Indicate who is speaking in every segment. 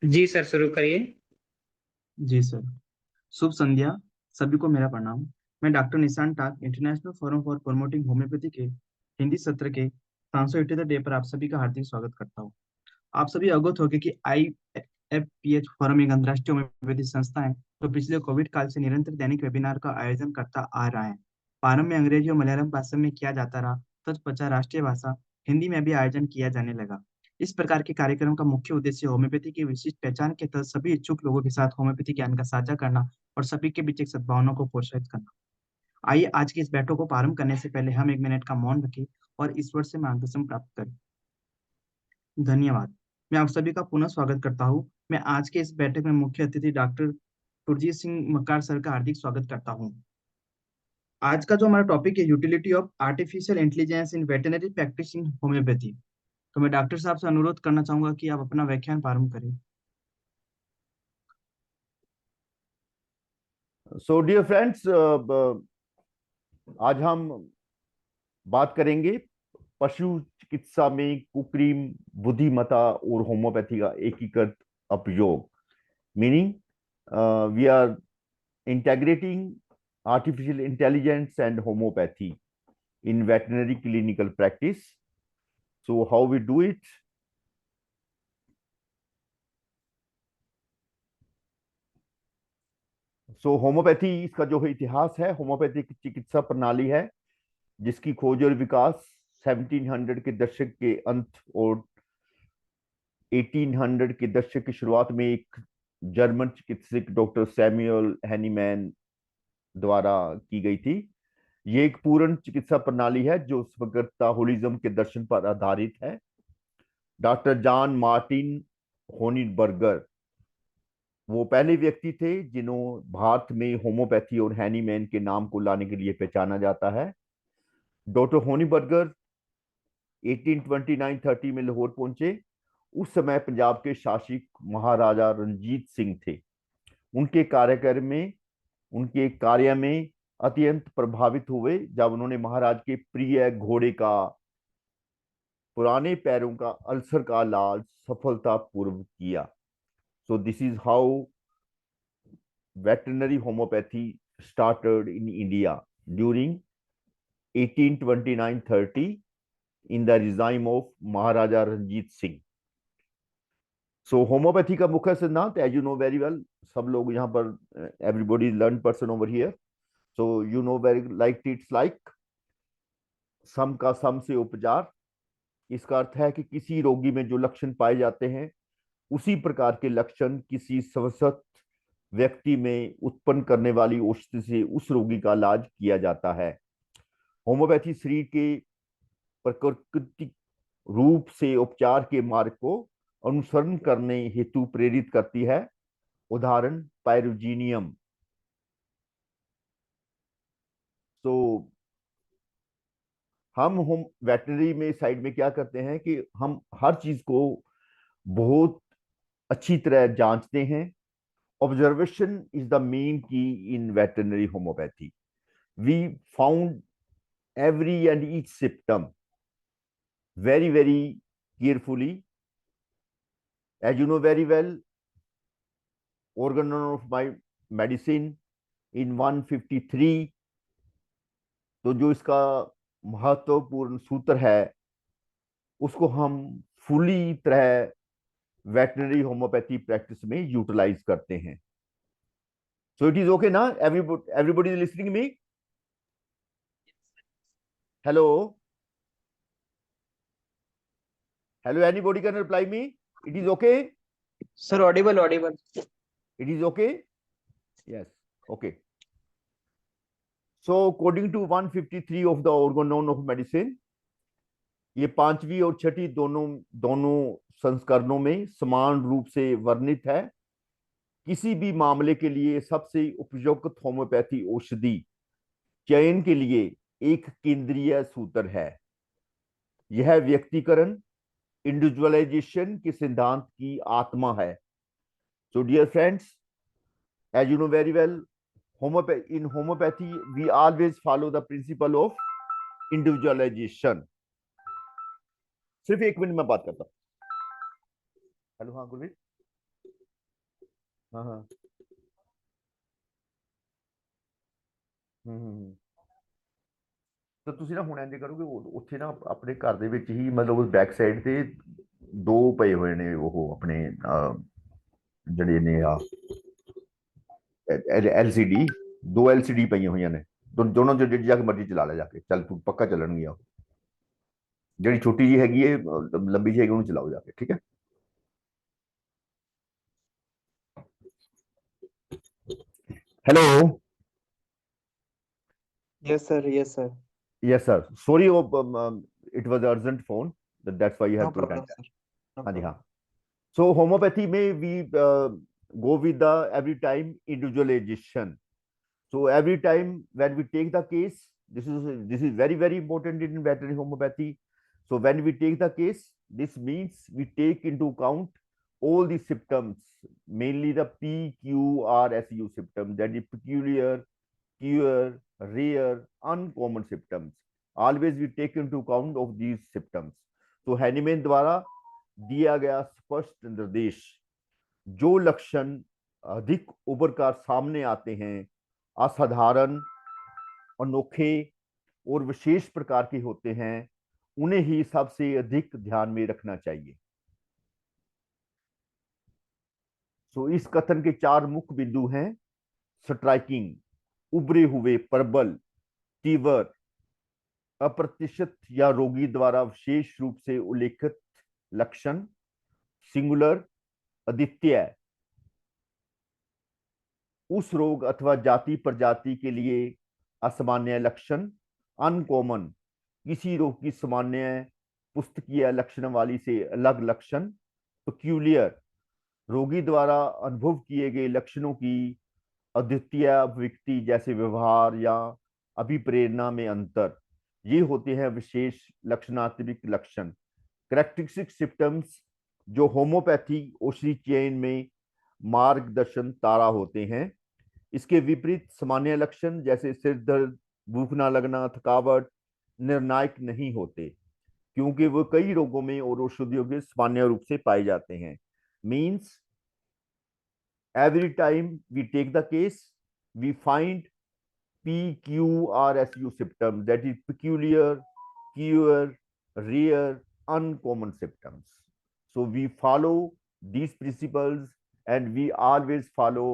Speaker 1: जी sir, शुरू करिए।
Speaker 2: जी सर। शुभ संध्या। सभी को मेरा प्रणाम। मैं doctor Nishan Tak international forum for promoting homeopathy के हिंदी सत्र के 580 डे पर आप सभी का हार्दिक स्वागत करता हूँ। आप सभी अवगत होंगे कि IFPH फोरम एक अंतर्राष्ट्रीय होम्योपैथी संस्था है जो पिछले कोविड काल से निरंतर दैनिक वेबिनार का आयोजन करता आ रहा है। प्रारंभ में अंग्रेजी और मलयालम भाषा में किया जाता रहा, तत्पश्चात राष्ट्रीय भाषा हिंदी में भी आयोजन किया जाने लगा। इस प्रकार के कार्यक्रम का मुख्य उद्देश्य होम्योपैथी की विशिष्ट पहचान के तहत सभी इच्छुक लोगों के साथ होम्योपैथी ज्ञान का साझा करना और सभी के बीच एक सद्भावना को प्रोत्साहित करना। आइए आज की इस बैठक को प्रारंभ करने से पहले हम 1 मिनट का मौन रखें और ईश्वर से मार्गदर्शन प्राप्त करें। धन्यवाद। मैं आप सभी का पुनः स्वागत करता हूँ। मैं आज के इस बैठक में मुख्य अतिथि डॉक्टर सुरजीत सिंह मक्कार सर का हार्दिक स्वागत करता हूँ। आज का जो हमारा टॉपिक है, utility of artificial intelligence in veterinary practice in homeopathy. तो मैं डॉक्टर साहब से अनुरोध करना चाहूंगा कि आप अपना व्याख्यान प्रारंभ करें।
Speaker 3: सो डियर फ्रेंड्स, आज हम बात करेंगे पशु चिकित्सा में कुकरीम, बुद्धिमत्ता और होम्योपैथी का एकीकृत उपयोग। Meaning, we are integrating artificial intelligence and homeopathy in veterinary clinical practice. So how we do it? So homeopathy, इसका जो है इतिहास है, होम्योपैथी की चिकित्सा प्रणाली है जिसकी खोज और विकास 1700 के दशक के अंत और 1800 के दशक की शुरुआत में एक जर्मन चिकित्सक डॉक्टर सैमुअल हैनीमैन द्वारा की गई थी। ये एक पूर्ण चिकित्सा प्रणाली है जो समग्रता होलिज्म के दर्शन पर आधारित है। डॉक्टर जॉन मार्टिन होनिबर्गर वो पहले व्यक्ति थे जिन्हों भारत में होम्योपैथी और हैनीमैन के नाम को लाने के लिए पहचाना जाता है। डॉक्टर होनीबर्गर 1829-30 में लाहौर पहुंचे। उस समय पंजाब के शासक महाराजा रणजीत सिंह थे। उनके कार्यक्रम में उनके कार्य में अत्यंत प्रभावित हुए जब उन्होंने महाराज के प्रिय घोड़े का पुराने पैरों का अल्सर का इलाज सफलतापूर्वक किया। सो this is how veterinary homeopathy started in India during 1829-30 in the regime of Maharaja Ranjit Singh. So homeopathy का मुख्य सिद्धांत, as you know very well, सब लोग यहाँ पर everybody learned person over here, so you know very like it's like सम का सम से उपचार। इसका अर्थ है कि किसी रोगी में जो लक्षण पाए जाते हैं उसी प्रकार के लक्षण किसी स्वस्थ व्यक्ति में उत्पन्न करने वाली औषधि से उस रोगी का इलाज किया जाता है। होम्योपैथी शरीर के प्राकृतिक रूप से उपचार के मार्ग को अनुसरण करने हेतु प्रेरित करती है। उदाहरण पायरोजीनियम। तो हम होम वेटनरी में साइड में क्या करते हैं कि हम हर चीज को बहुत अच्छी तरह जांचते हैं। Observation is the main key in veterinary homeopathy. We found every and each symptom very very carefully. As you know very well, organ of my medicine in 153, तो जो इसका महत्वपूर्ण सूत्र है उसको हम फुली तरह वेटनरी होम्योपैथी प्रैक्टिस में यूटिलाइज करते हैं। सो इट इज ओके ना? Everybody is listening me? Hello? Hello, anybody can reply me? It is okay?
Speaker 1: Sir, Audible Audible.
Speaker 3: It is okay? Yes, okay. So according to 153 of the organon of medicine, ये पांचवी और छठी दोनों दोनों संस्करणों में समान रूप से वर्णित है। किसी भी मामले के लिए सबसे उपयुक्त होम्योपैथी औषधि चयन के लिए एक केंद्रीय सूत्र है। यह व्यक्तिकरण, इंडिविजुअलाइजेशन के सिद्धांत की आत्मा है। So dear friends, as you know very well, in homeopathy we always follow the principle of individualization. सिर्फ 1 मिनट में बात करता हूँ। हेलो, हाँ गुरवीर। हाँ हाँ। ਹੂੰ। ਤਾਂ ਤੁਸੀਂ ਨਾ ਹੁਣ ਇੰਜ ਕਰੋਗੇ, ਉੱਥੇ ਨਾ ਆਪਣੇ ਘਰ ਦੇ ਵਿੱਚ ਹੀ ਮਤਲਬ ਉਸ ਬੈਕ ਸਾਈਡ ਤੇ ਦੋ ਪਏ ਹੋਏ ਨੇ ਉਹ ਆਪਣੇ ਜਿਹੜੇ ਨੇ ਆ LCD, ਦੋ LCD ਪਈਆਂ ਹੋਈਆਂ ਨੇ। ਦੋਨੋਂ ਜਿਹੜੀ ਜਾ ਕੇ ਮਰਜ਼ੀ ਚਲਾ ਲੈ ਜਾ ਕੇ, ਚੱਲ ਤੂੰ ਪੱਕਾ ਚੱਲਣਗੀਆਂ। ਜਿਹੜੀ ਛੋਟੀ ਜੀ ਹੈਗੀ ਹੈ ਲੰਬੀ ਜੀ ਹੈਗੀ ਉਹਨੂੰ ਚਲਾਓ ਜਾ ਕੇ, ਠੀਕ ਹੈ। Hello.
Speaker 1: Yes, sir. Yes, sir.
Speaker 3: Yes sir, sorry, it was urgent phone, that's why you have
Speaker 1: No
Speaker 3: to attend
Speaker 1: problem,
Speaker 3: that.
Speaker 1: sir. No
Speaker 3: हाँ जी हाँ।
Speaker 1: problem.
Speaker 3: सो होम्योपैथी में we go with the every time individualisation. So every time when we take the case, this is very important in veterinary homeopathy. So when we take the case, this means we take into account all the symptoms, mainly the PQRSU symptoms, that is peculiar, cure, rare, uncommon symptoms. Always we take into account of these symptoms. तो Hahnemann द्वारा दिया गया स्पष्ट निर्देश, जो लक्षण अधिक उभर कर सामने आते हैं, असाधारण, अनोखे और विशेष प्रकार के होते हैं, उन्हें ही सबसे अधिक ध्यान में रखना चाहिए। सो इस कथन के चार मुख्य बिंदु हैं: स्ट्राइकिंग, उभरे हुए, प्रबल, तीव्र, अप्रत्याशित या रोगी द्वारा विशेष रूप से उल्लेखित लक्षण, सिंगुलर, अद्वितीय, उस रोग अथवा जाति प्रजाति के लिए असामान्य लक्षण, अनकॉमन, किसी रोग की सामान्य पुस्तकीय लक्षण वाली से अलग लक्षण, पेक्यूलियर, रोगी द्वारा अनुभव किए गए लक्षणों की अद्वितीय अभिव्यक्ति जैसे व्यवहार या अभिप्रेरणा में अंतर, ये होते हैं विशेष लक्षणात्मक लक्षण, कैरेक्टरिस्टिक सिम्टम्स, जो होम्योपैथी औषधि चयन में मार्गदर्शन तारा होते हैं। इसके विपरीत सामान्य लक्षण जैसे सिर दर्द, भूख ना लगना, थकावट निर्णायक नहीं होते, क्योंकि वो कई रोगों में और औषधियों के सामान्य रूप से पाए जाते हैं। Means every time we take the case, we find PQRSU symptoms, that is peculiar, cure, rare, uncommon symptoms. So we follow these principles and we always follow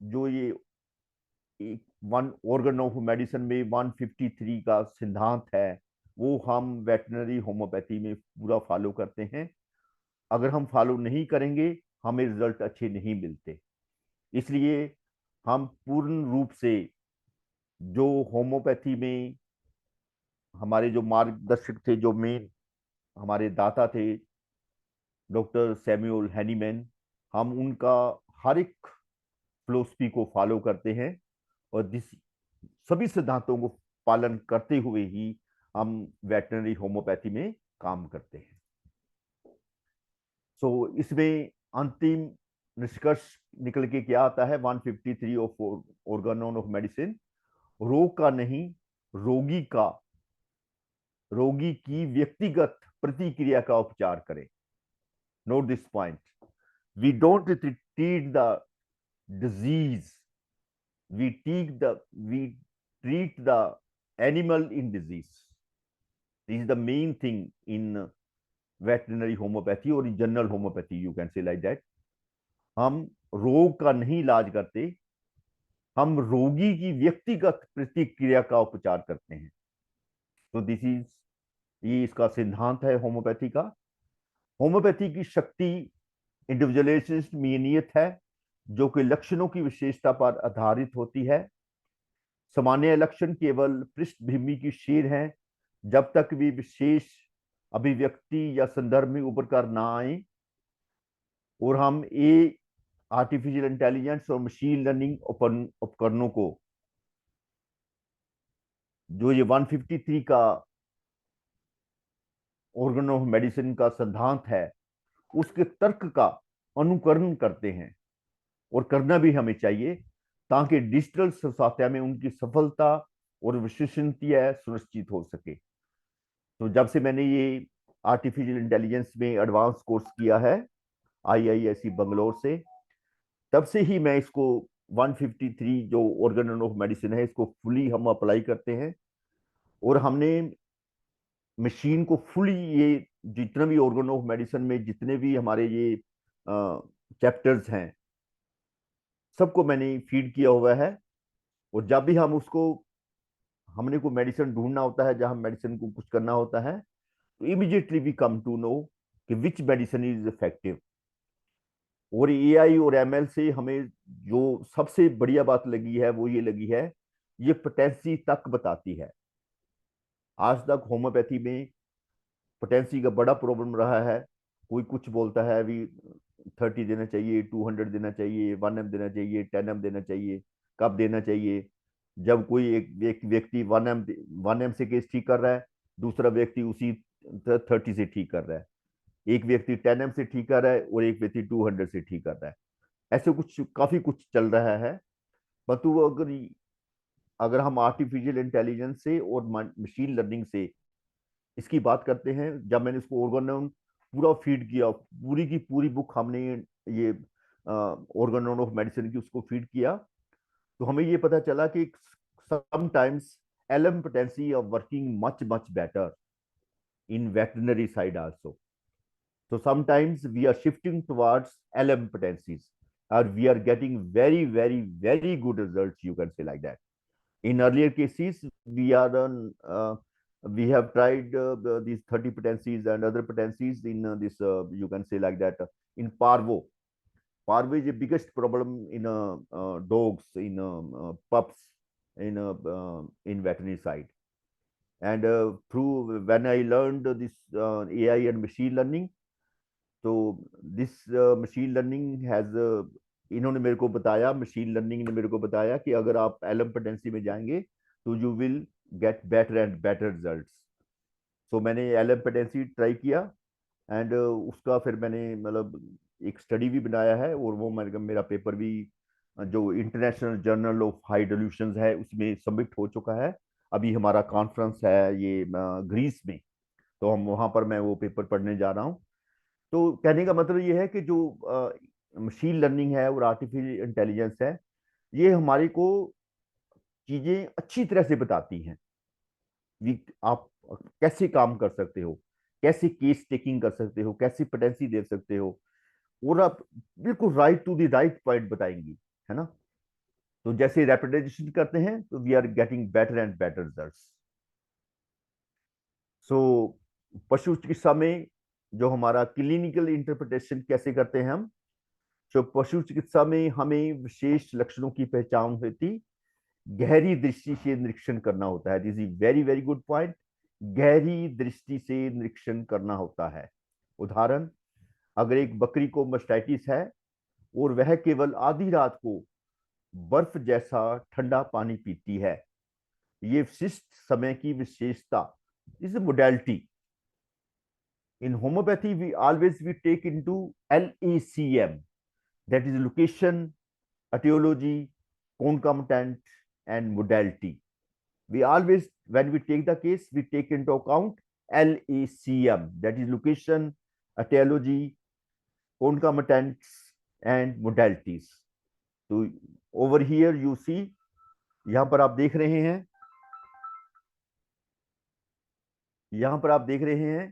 Speaker 3: जो ये वन ऑर्गन ऑफ मेडिसिन में 153 का सिद्धांत है, वो हम veterinary homeopathy में पूरा फॉलो करते हैं। अगर हम फॉलो नहीं करेंगे, हमें रिजल्ट अच्छे नहीं मिलते। इसलिए हम पूर्ण रूप से जो होम्योपैथी में हमारे जो मार्गदर्शक थे, जो मेन हमारे दाता थे, डॉक्टर सैमुअल हैनीमैन, हम उनका हर एक फिलोसफी को फॉलो करते हैं और सभी सिद्धांतों को पालन करते हुए ही हम वेटनरी होम्योपैथी में काम करते हैं। सो इसमें अंतिम निष्कर्ष निकल के क्या आता है? 153 ऑफ ऑर्गन ऑफ मेडिसिन, रोग का नहीं, रोगी की व्यक्तिगत प्रतिक्रिया का उपचार करें। Note this point, we don't treat the disease, we treat the animal in disease. This is the main thing in veterinary homeopathy or in general homeopathy, you can say like that. हम रोग का नहीं इलाज करते, हम रोगी की व्यक्तिगत प्रतिक्रिया का उपचार करते हैं। तो दिस इज, ये इसका सिद्धांत है होम्योपैथी का। होम्योपैथी की शक्ति इंडिविजुअलाइजेशन में नियत है, जो कि लक्षणों की विशेषता पर आधारित होती है। सामान्य लक्षण केवल पृष्ठभूमि की शेर हैं, जब तक भी विशेष अभिव्यक्ति या संदर्भ में उभर कर ना आए और हम आर्टिफिशियल इंटेलिजेंस और मशीन लर्निंग उपकरणों को, जो ये 153 का ऑर्गन ऑफ मेडिसिन का सिद्धांत है, उसके तर्क का अनुकरण करते हैं, और करना भी हमें चाहिए, ताकि डिजिटल स्वास्थ्य में उनकी सफलता और विश्वसनीयता सुनिश्चित हो सके। तो जब से मैंने ये आर्टिफिशियल इंटेलिजेंस में एडवांस कोर्स किया है IISc बंगलोर से, तब से ही मैं इसको 153 जो ऑर्गन ऑफ मेडिसिन है इसको फुली हम अप्लाई करते हैं, और हमने मशीन को फुली, ये जितना भी ऑर्गन ऑफ मेडिसिन में जितने भी हमारे ये चैप्टर्स हैं सबको मैंने फीड किया हुआ है। और जब भी हम उसको, हमने को मेडिसिन ढूंढना होता है, जहां मेडिसिन को कुछ करना होता है, तो immediately we come to know कि विच मेडिसिन इज इफेक्टिव। और एआई और एमएल से हमें जो सबसे बढ़िया बात लगी है वो ये लगी है, ये पोटेंसी तक बताती है। आज तक होम्योपैथी में पोटेंसी का बड़ा प्रॉब्लम रहा है। कोई कुछ बोलता है अभी 30 देना चाहिए, 200 देना चाहिए, 1 एम देना चाहिए, 10 एम देना चाहिए, कब देना चाहिए। जब कोई एक व्यक्ति 1 एम से केस ठीक कर रहा है, दूसरा व्यक्ति उसी 30 से ठीक कर रहा है, एक व्यक्ति 10 एम से ठीक कर रहा है और एक व्यक्ति 200 से ठीक कर रहा है। ऐसे कुछ काफी कुछ चल रहा है। परंतु अगर अगर हम आर्टिफिशियल इंटेलिजेंस से और मशीन लर्निंग से इसकी बात करते हैं, जब मैंने इसको ऑर्गेनोन पूरा फीड किया, पूरी की पूरी बुक हमने ये ऑर्गेनोन ऑफ मेडिसिन की उसको फीड किया, तो हमें ये पता चला कि sometimes LM potency are working much much better in veterinary side also. So sometimes we are shifting towards LM potencies, or we are getting very, very, very good results, you can say like that. In earlier cases, we are on, we have tried these 30 potencies and other potencies in this, you can say like that, in parvo. Parvo is the biggest problem in dogs, in pups, in veterinary side. And through when I learned this AI and machine learning, तो this machine learning has, इन्होंने मेरे को बताया, machine learning ने मेरे को बताया कि अगर आप एलएम पोटेंसी में जाएंगे तो you will get better and better results. So मैंने एलएम पोटेंसी ट्राई किया, एंड उसका फिर मैंने मतलब एक स्टडी भी बनाया है, और वो मेरा पेपर भी जो international journal of high resolution है उसमें सबमिट हो चुका है। अभी हमारा कॉन्फ्रेंस है ये ग्रीस में, तो हम वहां पर मैं वो पेपर पढ़ने जा रहा हूँ। तो कहने का मतलब ये है कि जो मशीन लर्निंग है और आर्टिफिशियल इंटेलिजेंस है, ये हमारे को चीजें अच्छी तरह से बताती हैं कि आप कैसे काम कर सकते हो, कैसे केस टेकिंग कर सकते हो, कैसे पोटेंसी दे सकते हो, और आप बिल्कुल right to the right point बताएंगी, है ना। तो जैसे रैपिडाइजेशन करते हैं तो we are getting better and better results. So पशु चिकित्सा में जो हमारा क्लिनिकल इंटरप्रिटेशन कैसे करते हैं हम, तो पशु चिकित्सा में हमें विशेष लक्षणों की पहचान होती, गहरी दृष्टि से निरीक्षण करना होता है। This is very very good point. गहरी दृष्टि से निरीक्षण करना होता है। उदाहरण, अगर एक बकरी को मस्टाइटिस है और वह केवल आधी रात को बर्फ जैसा ठंडा पानी पीती है, ये विशिष्ट समय की विशेषता, इस modality. In homeopathy, we take into LACM, that is location, etiology, concomitant, and modality. We always, when we take the case, we take into account LACM, that is location, etiology, concomitants, and modalities. So over here you see, यहां पर आप देख रहे हैं, यहां पर आप देख रहे हैं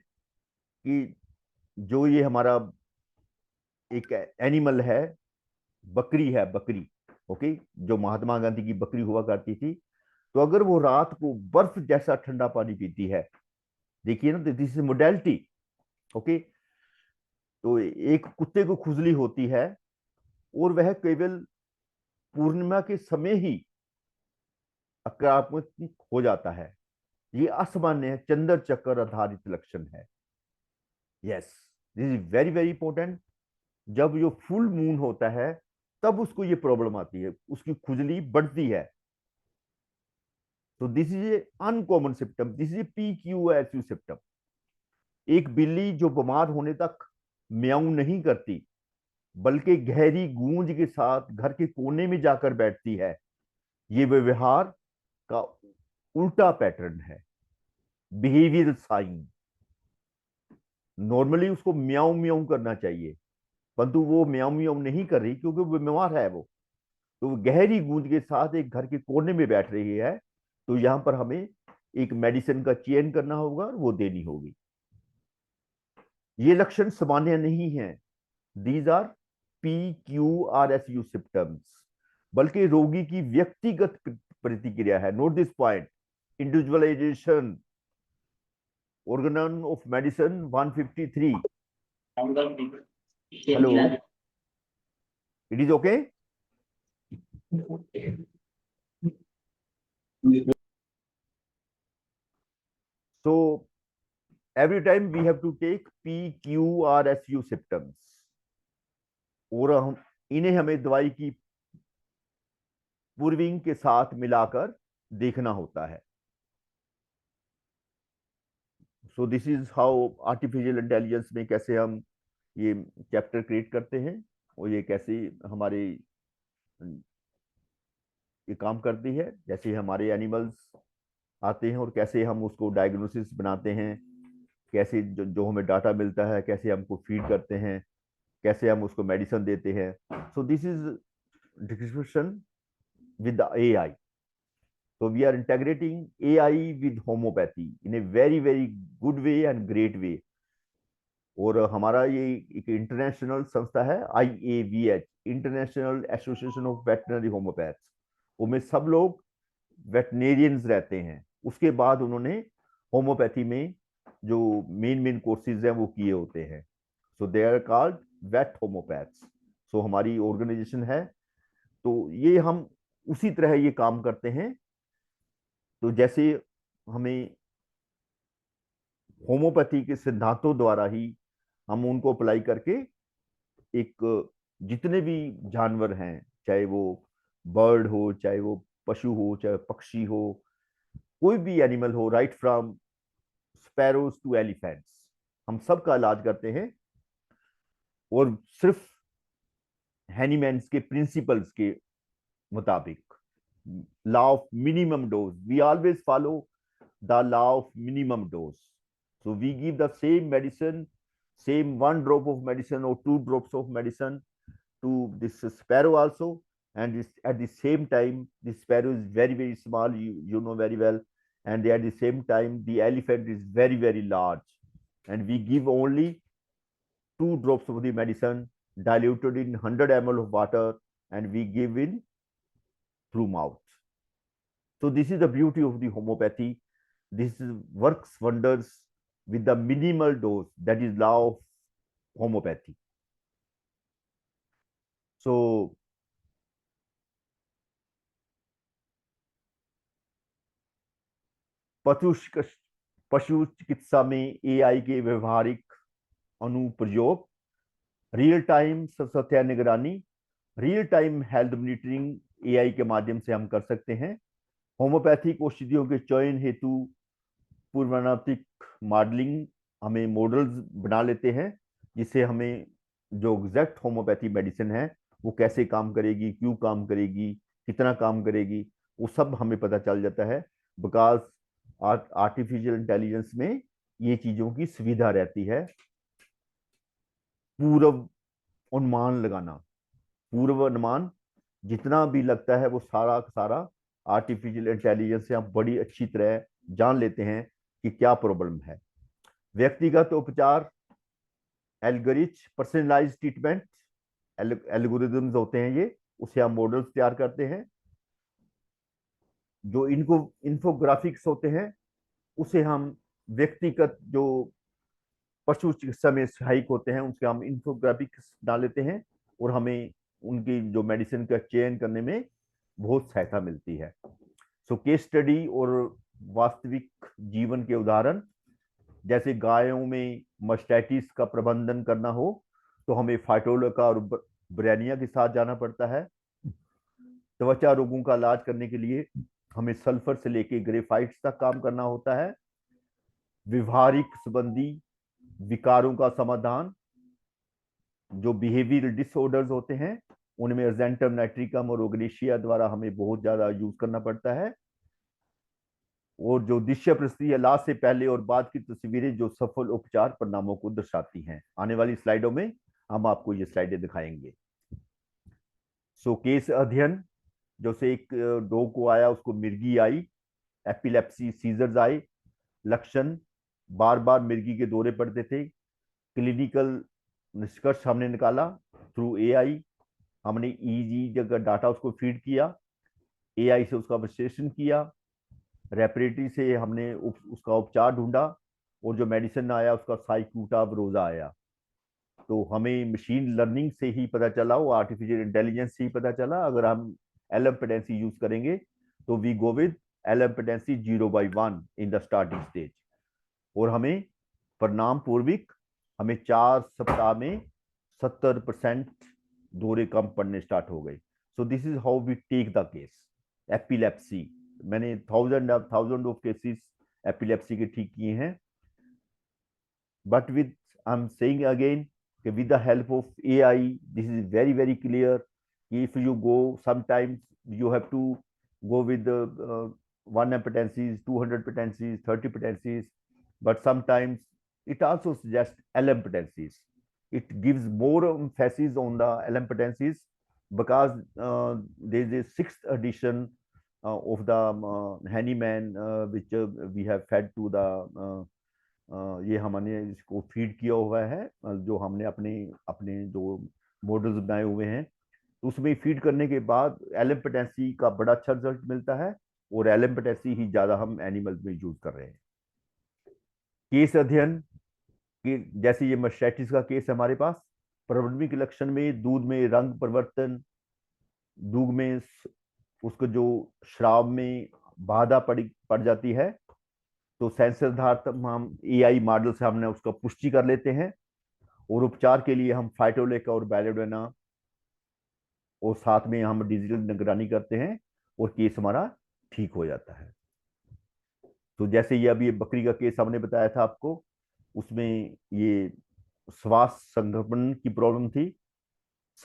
Speaker 3: कि जो ये हमारा एक एनिमल है, बकरी है, बकरी, ओके, जो महात्मा गांधी की बकरी हुआ करती थी, तो अगर वो रात को बर्फ जैसा ठंडा पानी पीती है, देखिए ना, दिस इज मोडेलिटी, ओके। तो एक कुत्ते को खुजली होती है और वह केवल पूर्णिमा के समय ही आक्रामक हो जाता है, ये असामान्य है, चंद्र चक्कर आधारित लक्षण है। Yes, this is very very important. जब जो फुल मून होता है तब उसको ये प्रॉब्लम आती है, उसकी खुजली बढ़ती है। तो this is A uncommon symptom, this is A PQSU symptom. एक बिल्ली जो बीमार होने तक म्याऊं नहीं करती, बल्कि गहरी गूंज के साथ घर के कोने में जाकर बैठती है, ये व्यवहार का उल्टा पैटर्न है, बिहेवियरल साइन। नॉर्मली उसको म्याऊं म्याऊं करना चाहिए, परंतु वो म्याऊं म्याऊं नहीं कर रही क्योंकि वो बीमार है। वो तो वो गहरी गूंज के साथ एक घर के कोने में बैठ रही है। तो यहाँ पर हमें एक मेडिसिन का चयन करना होगा और वो देनी होगी। ये लक्षण सामान्य नहीं है। दीज आर PQRSU सिम्टम्स, बल्कि रोगी की व्यक्तिगत प्रतिक्रिया है। Note this point, individualisation. Organon of medicine 153। Hello, it is okay? So every time we have to take PQRSU symptoms, और हम इन्हें हमें दवाई की पूर्विंग के साथ मिलाकर देखना होता है। सो this is how artificial intelligence में कैसे हम ये चैप्टर क्रिएट करते हैं और ये कैसे हमारे ये काम करती है। जैसे हमारे एनिमल्स आते हैं और कैसे हम उसको डायग्नोसिस बनाते हैं, कैसे जो हमें डाटा मिलता है, कैसे हमको फीड करते हैं, कैसे हम उसको मेडिसिन देते हैं। सो this is description with the AI. So we are integrating AI with homeopathy in a very very good way and great way. और हमारा ये एक इंटरनेशनल संस्था है IAVH, international association of veterinary homeopaths. उनमें सब लोग वेटनेरियंस रहते हैं। उसके बाद उन्होंने होम्योपैथी में जो मेन कोर्सेज हैं वो किए होते हैं। So they are called vet homeopaths. So हमारी ऑर्गेनाइजेशन है। तो ये हम उसी तरह ये काम करते हैं। तो जैसे हमें होम्योपैथी के सिद्धांतों द्वारा ही हम उनको अप्लाई करके एक जितने भी जानवर हैं, चाहे वो बर्ड हो, चाहे वो पशु हो, चाहे पक्षी हो, कोई भी एनिमल हो, right from sparrows to elephants, हम सब का इलाज करते हैं। और सिर्फ हैनीमैन्स के प्रिंसिपल्स के मुताबिक, law of minimum dose, we always follow the law of minimum dose. So we give the same medicine, same 1 drop of medicine or 2 drops of medicine to this sparrow also. And at the same time, the sparrow is very very small, you know very well. And at the same time, the elephant is very very large, and we give only 2 drops of the medicine diluted in 100 ml of water, and we give in through mouth. So this is the beauty of the homeopathy. This works wonders with the minimal dose, that is law of homeopathy. So पशु चिकित्सा में AI के व्यवहारिक अनुप्रयोग, real time सत्य निगरानी, real time health monitoring AI के माध्यम से हम कर सकते हैं। होम्योपैथिक औषधियों के चयन हेतु पूर्वानुमानित मॉडलिंग, हमें मॉडल्स बना लेते हैं जिससे हमें जो एग्जैक्ट होम्योपैथी मेडिसिन है वो कैसे काम करेगी, क्यों काम करेगी, कितना काम करेगी, वो सब हमें पता चल जाता है। बिकॉज आर्टिफिशियल इंटेलिजेंस में ये चीजों की सुविधा रहती है। पूर्व अनुमान लगाना, पूर्व अनुमान जितना भी लगता है वो सारा सारा आर्टिफिशियल इंटेलिजेंस से हम बड़ी अच्छी तरह जान लेते हैं कि क्या प्रॉब्लम है। व्यक्तिगत उपचार, एल्गोरिथम, पर्सनलाइज्ड ट्रीटमेंट, एल्गोरिथम्स होते हैं ये, उसे हम मॉडल्स तैयार करते हैं। जो इन्फोग्राफिक्स होते हैं उसे हम व्यक्तिगत जो पशु चिकित्सा में सहायक होते हैं उनसे हम इन्फोग्राफिक्स डाल लेते हैं और हमें उनकी जो मेडिसिन का चयन करने में बहुत सहायता मिलती है। सो केस स्टडी और वास्तविक जीवन के उदाहरण, जैसे गायों में मास्टाइटिस का प्रबंधन करना हो तो हमें फाइटोलोका और ब्रेनिया के साथ जाना पड़ता है। त्वचा रोगों का इलाज करने के लिए हमें सल्फर से लेके ग्रेफाइट्स तक काम करना होता है। व्यवहारिक संबंधी विकारों का समाधान, जो बिहेवियरल डिसऑर्डर्स होते हैं उनमें एजेंटम नाइट्रिकम और ओग्नेशिया द्वारा हमें बहुत ज्यादा यूज करना पड़ता है। और जो दृश्य प्रस्तुति इलाज से पहले और बाद की तस्वीरें जो सफल उपचार परिणामों को दर्शाती हैं। आने वाली स्लाइडों में हम आपको ये स्लाइडें दिखाएंगे। सो केस अध्ययन, जो से एक डॉग को आया, उसको मिर्गी आई, एपिलेप्सी, सीजर्स आए, लक्षण बार बार मिर्गी के दौरे पड़ते थे। क्लिनिकल निष्कर्ष हमने निकाला थ्रू एआई। हमने ईजी जगह डाटा उसको फीड किया, एआई से उसका विश्लेषण किया, रेपरेटरी से हमने उसका उपचार ढूंढा, और जो मेडिसिन आया उसका साइक्लूटाबरोजा आया। तो हमें मशीन लर्निंग से ही पता चला, वो आर्टिफिशियल इंटेलिजेंस से ही पता चला। अगर हम एलएमपेडेंसी यूज करेंगे तो we go with LM potency 0/1 in the starting stage, और हमें परिणाम पूर्वक हमें 4 सप्ताह में 70% दौरे कम पड़ने स्टार्ट हो गए। So this is how we take the case epilepsy. मैंने थाउजेंड ऑफ केसेस एपिलेप्सी के ठीक किए हैं, but with, I'm saying again, with the help of AI, this is very, very clear. If you go, sometimes you have to go with the 1 impedances, 200 impedances, 30 impedances, but sometimes it also suggests L impedances. It gives more emphasis on the L impedances because there is a 6th edition of the Handyman, which we have fed to the ये हमने इसको feed किया हुआ है, जो हमने अपने अपने जो मॉडल्स बनाए हुए हैं, तो उसमें फीड करने के बाद एलिम्पेटेंसी का बड़ा अच्छा रिजल्ट मिलता है, और एलिम्पेटेंसी ही ज्यादा हम एनिमल्स में यूज कर रहे हैं। केस अध्ययन कि जैसे ये मास्टाइटिस का केस है हमारे पास, प्रारंभिक लक्षण में दूध में रंग परिवर्तन, दूध में उसको जो श्राव में बाधा पड़ जाती है, तो सेंसर आधार हम एआई मॉडल से हमने उसका पुष्टि कर लेते हैं, और उपचार के लिए हम फाइटोलेका और बैलेडोना और साथ में हम डिजिटल निगरानी करते हैं, और केस हमारा ठीक हो जाता है। तो जैसे ये अभी बकरी का केस हमने बताया था आपको, उसमें ये श्वास संक्रमण की प्रॉब्लम थी।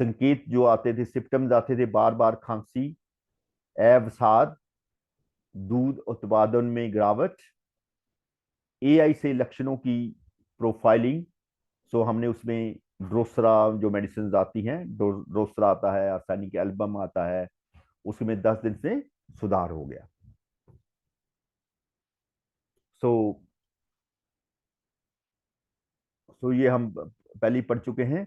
Speaker 3: संकेत जो आते थे, सिम्टम्स आते थे, बार बार खांसी, अवसाद, दूध उत्पादन में गिरावट, एआई से लक्षणों की प्रोफाइलिंग। सो हमने उसमें ड्रोसरा जो मेडिसिन आती हैं, ड्रोसरा आता है, आर्सेनिक एल्बम आता है, उसमें 10 दिन से सुधार हो गया। सो ये हम पहले पढ़ चुके हैं।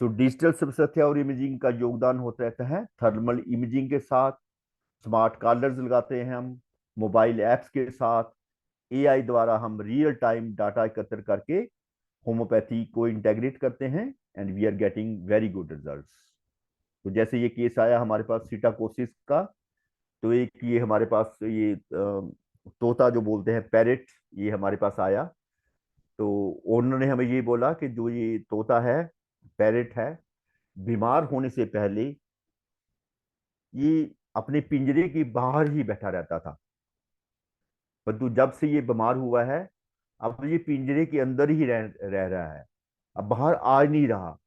Speaker 3: सो डिजिटल सबसथ्या और इमेजिंग का योगदान होता रहता है। थर्मल इमेजिंग के साथ स्मार्ट कॉलर्स लगाते हैं हम, मोबाइल ऐप्स के साथ एआई द्वारा हम रियल टाइम डाटा एकत्र करके होम्योपैथी को इंटेग्रेट करते हैं, and we are getting very good results. तो जैसे ये केस आया हमारे पास सीटाकोसिस का, तो एक ये हमारे पास ये तोता जो बोलते हैं पैरेट, ये हमारे पास आया। तो ओनर ने हमें ये बोला कि जो ये तोता है, पैरेट है, बीमार होने से पहले ये अपने पिंजरे के बाहर ही बैठा रहता था, परंतु जब से ये बीमार हुआ है, अब ये पिंजरे के अंदर ही रह रहा है, अब बाहर आ नहीं रहा।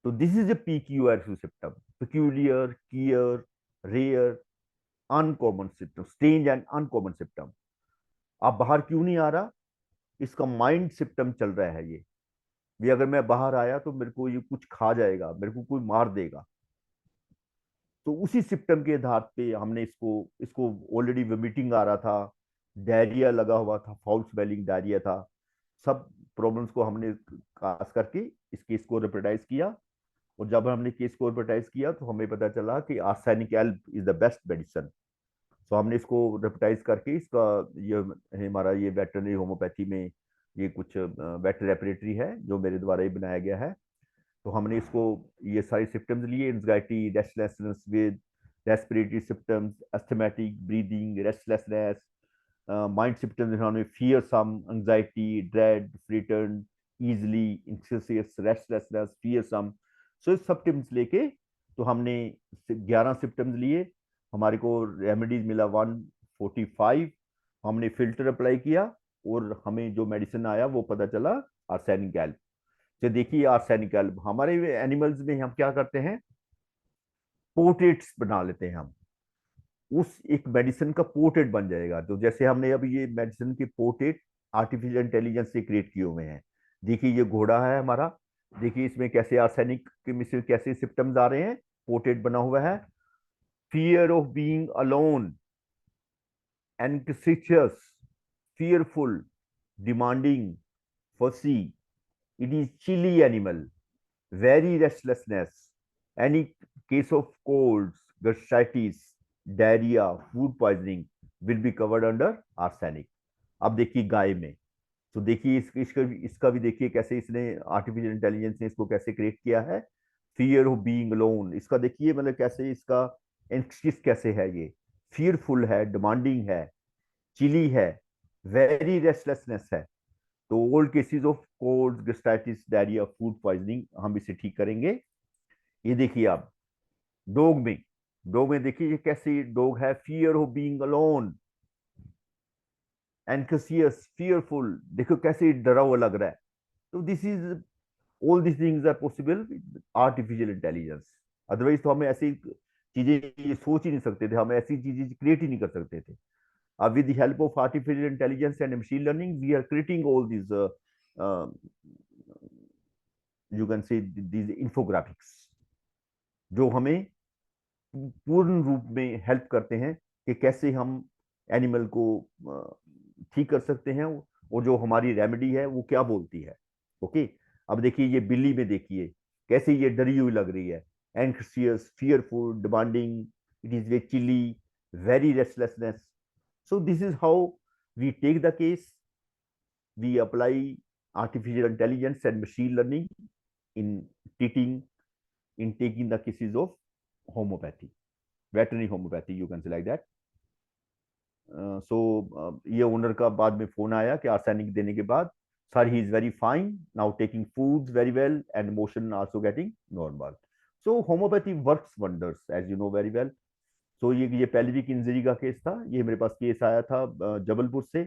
Speaker 3: तो this is a PQR symptom, peculiar, clear, rare, uncommon symptom, strange and uncommon symptom. अब बाहर क्यों नहीं आ रहा? इसका माइंड सिम्टम चल रहा है ये भी, अगर मैं बाहर आया तो मेरे को ये कुछ खा जाएगा, मेरे को कोई मार देगा। तो उसी सिम्टम के आधार पे हमने इसको इसको ऑलरेडी वोमिटिंग आ रहा था, डायरिया लगा हुआ था, फाउल स्मेलिंग डायरिया था, सब प्रॉब्लम्स को हमने खास करके इस केस को रिप्रोटाइज किया। और जब हमने केस को रिप्रोटाइज किया तो हमें पता चला कि arsenic Elbe is the best medicine. तो हमने इसको रिप्रोटाइज करके इसका ये हमारा ये वेटरनरी होम्योपैथी में ये कुछ वेट रेपरेटरी है जो मेरे द्वारा ही बनाया गया है। तो हमने इसको ये सारे सिम्टम्स लिए, anxiety, restlessness with respiratory symptoms, asthmatic, breathing, restlessness, mind symptoms हमने fearsome, anxiety, dread, frighten, easily, anxious, restlessness, fearsome. So इस सिम्टम्स लेके तो हमने 11 सिम्टम्स लिए, हमारे को रेमेडीज मिला 145, हमने फिल्टर अप्लाई किया और हमें जो मेडिसिन आया वो पता चला आर्सेनिक एल्ब। तो देखिए आर्सेनिक एल्ब हमारे एनिमल्स में हम क्या करते हैं, पोर्ट्रेट्स बना लेते हैं हम, उस एक मेडिसिन का पोर्ट्रेट बन जाएगा। तो जैसे हमने अभी ये मेडिसिन के पोर्ट्रेट आर्टिफिशियल इंटेलिजेंस से क्रिएट किए हुए हैं। देखिए ये घोड़ा है हमारा, देखिए इसमें कैसे आर्सेनिक के मिश्रित कैसे सिम्टम्स आ रहे हैं, पोर्ट्रेट बना हुआ है। Fear of being alone, anxious, fearful, demanding, fussy. It is chilly animal, very restlessness. Any case of colds, gastritis, diarrhea, food poisoning will be covered under arsenic. अब देखिए गाय में, तो देखिए इसका भी देखिए कैसे इसने आर्टिफिशियल इंटेलिजेंस ने इसको कैसे क्रिएट किया है। फियर ऑफ बीइंग अलोन, इसका देखिए मतलब कैसे इसका एंक्सियस कैसे है, ये फियरफुल है, डिमांडिंग है, चिली है, वेरी रेस्टलेसनेस है। तो old cases of cold, gastritis, diarrhoea, food poisoning हम इसे ठीक करेंगे। ये देखिए आप डॉग में, डॉग में देखिए ये कैसे डॉग है, fear of being alone, anxious, fearful, देखो कैसे डरा हुआ लग रहा है। तो this is, all this things are possible with artificial intelligence. Otherwise तो हमें ऐसी चीजें ये सोच ही नहीं सकते थे, हम ऐसी चीजें क्रिएट ही नहीं कर सकते थे। With the help of artificial intelligence and machine learning, we are creating all these, you can say, these infographics, जो हमें पूर्ण रूप में हेल्प करते हैं कि कैसे हम एनिमल को ठीक कर सकते हैं, और जो हमारी रेमेडी है वो क्या बोलती है। ओके, अब देखिए ये बिल्ली में देखिए कैसे ये डरी हुई लग रही है, anxious, fearful, demanding, it is way chilly, very restlessness. So this is how we take the case. We apply artificial intelligence and machine learning in treating, in taking the cases of homeopathy, veterinary homeopathy, you can say like that. ये owner का बाद में phone आया कि arsenic देने के बाद, sir he is very fine now, taking foods very well and motion also getting normal. So homeopathy works wonders as you know very well. तो ये पेल्विक इंजरी का केस था, ये मेरे पास केस आया था जबलपुर से,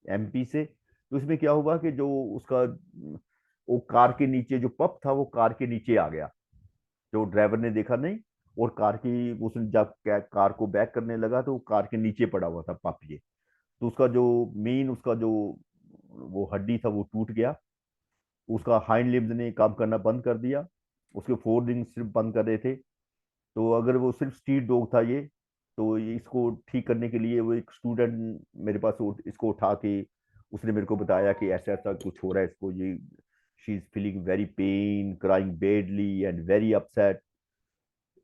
Speaker 3: एमपी से। तो इसमें क्या हुआ कि जो उसका वो कार के नीचे जो पप था वो कार के नीचे आ गया, जो ड्राइवर ने देखा नहीं, और कार की उसने जब कार को बैक करने लगा तो कार के नीचे पड़ा हुआ था पप ये। तो उसका जो मेन उसका जो वो हड्डी था वो टूट गया, उसका हाइंड लिम्स ने काम करना बंद कर दिया, उसके फोर रिंग सिर्फ बंद कर रहे थे। तो अगर वो सिर्फ स्ट्रीट डॉग था ये, तो इसको ठीक करने के लिए वो एक स्टूडेंट मेरे पास इसको उठा के उसने मेरे को बताया कि ऐसा ऐसा कुछ हो रहा है इसको, ये she is feeling very pain, crying badly and very upset,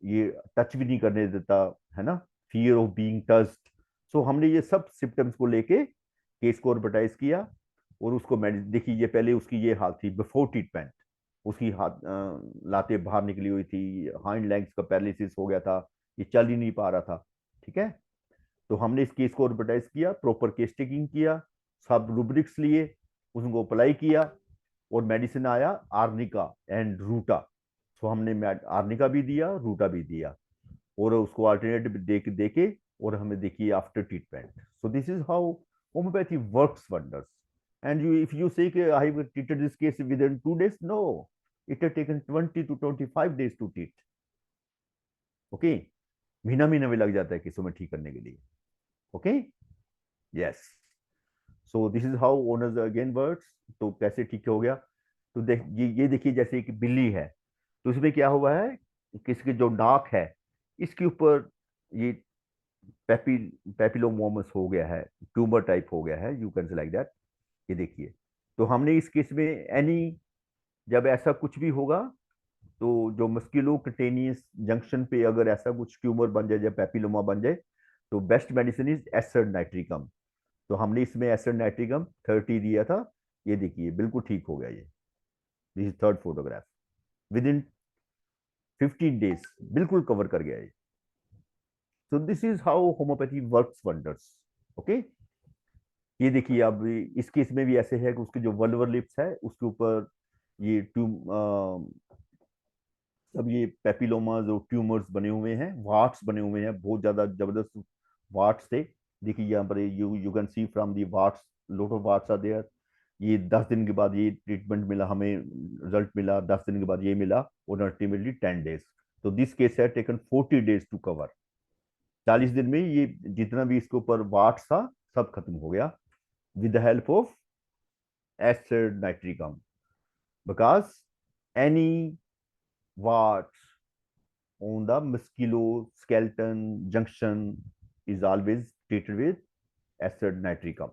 Speaker 3: ये टच भी नहीं करने देता है ना, fear of being touched. So हमने ये सब सिम्टम्स को लेके केस को एडवर्टाइज किया, और उसको देखिए ये पहले उसकी ये हाल थी बिफोर ट्रीटमेंट, उसकी हाथ लातें बाहर निकली हुई थी, हाइंड लेग्स का पैरालिसिस हो गया था, ये चल ही नहीं पा रहा था। ठीक है, तो हमने इस केस को एडवर्टाइज किया, प्रॉपर केस टेकिंग किया, सब रूब्रिक्स लिए, उसको अप्लाई किया, और मेडिसिन आया आर्निका एंड रूटा। सो हमने आर्निका भी दिया, रूटा भी दिया, और उसको अल्टरनेटिव देके और हमें देखिए after treatment. So this is how homeopathy works wonders. And if you say I have treated this case within 2 days, no, it has taken 20 to 25 days to treat. Okay, महीना महीना भी लग जाता है किसों में ठीक करने के लिए। Okay, yes. So this is how owners again works. तो कैसे ठीक हो गया, तो ये देखिए जैसे कि बिल्ली है, तो इसमें क्या हुआ है कि इसकी जो नाक है इसके ऊपर ये पेपी पेपिलोमोमस हो गया है, ट्यूमर टाइप हो गया है, you can say like that. ये देखिए, तो हमने इस केस में एनी, जब ऐसा कुछ भी होगा तो जो मस्कुलो कटेनियस जंक्शन पे अगर ऐसा कुछ ट्यूमर बन जाए या पेपिलोमा बन जाए, तो best medicine is acid nitricum. तो हमने इसमें एसिड नाइट्रिकम 30 दिया था, ये देखिए बिल्कुल ठीक हो गया। ये this is third photograph, with in 15 days बिल्कुल कवर कर गया ये। सो this is how homeopathy works wonders. Okay, ये देखिए अब इस केस में भी ऐसे है कि उसके जो वल्वर लिप्स है उसके ऊपर ये सब ये पेपिलोमास और ट्यूमर्स बने हुए हैं, वार्ट्स बने हुए हैं, बहुत ज्यादा जबरदस्त वार्ट्स थे। देखिए यहाँ पर you can see from the warts, lot of warts are there. ये 10 दिन के बाद ये ट्रीटमेंट मिला हमें, रिजल्ट मिला 10 दिन के बाद ये मिला, और अल्टीमेटली 10 डेज। तो दिस केस है टेकन 40 डेज टू कवर। 40 दिन में ये जितना भी इसके ऊपर वार्ट्स था सब खत्म हो गया with the help of acid nitricum, because any warts on the musculoskeleton junction is always treated with acid nitricum.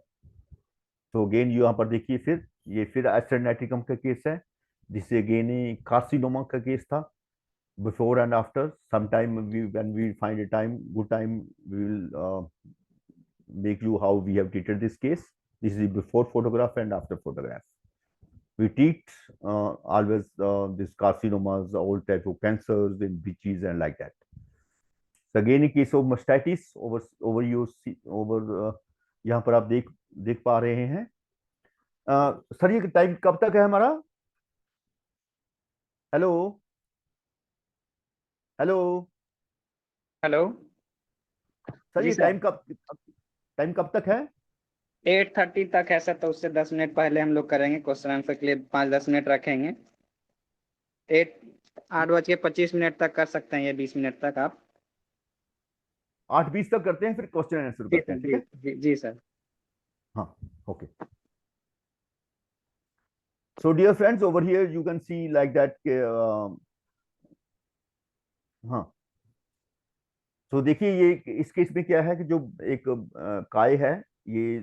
Speaker 3: तो अगेन यहाँ पर देखिए फिर ये फिर एसिड नाइट्रिकम का केस है, जिससे अगेन कार्सिनोमा का केस था। Before and after sometime when we find a good time we will make you how we have treated this case. This is the before photograph and after photograph. We treat always this carcinomas, all type of cancers in bitches and like that. So again in case of mastitis over you see over यहाँ पर आप देख पा रहे हैं। Sir ये time कब तक है हमारा? हेलो हेलो
Speaker 4: हेलो
Speaker 3: सर,
Speaker 4: जी
Speaker 3: ये
Speaker 4: सर।
Speaker 3: टाइम कब तक है?
Speaker 4: 8:30 तक है सर, तो उससे 10 मिनट पहले हम लोग करेंगे। क्वेश्चन आंसर के लिए 5-10 मिनट रखेंगे। 8:25 तक कर सकते हैं, ये 20 मिनट तक आप।
Speaker 3: 8:20 तक करते हैं, फिर क्वेश्चन आंसर
Speaker 4: जी
Speaker 3: करते हैं,
Speaker 4: सर,
Speaker 3: ठीक है?
Speaker 4: जी सर।
Speaker 3: हाँ, okay. So dear friends, over here you can see like that हाँ, तो देखिए ये इस केस में क्या है कि जो एक काय है, ये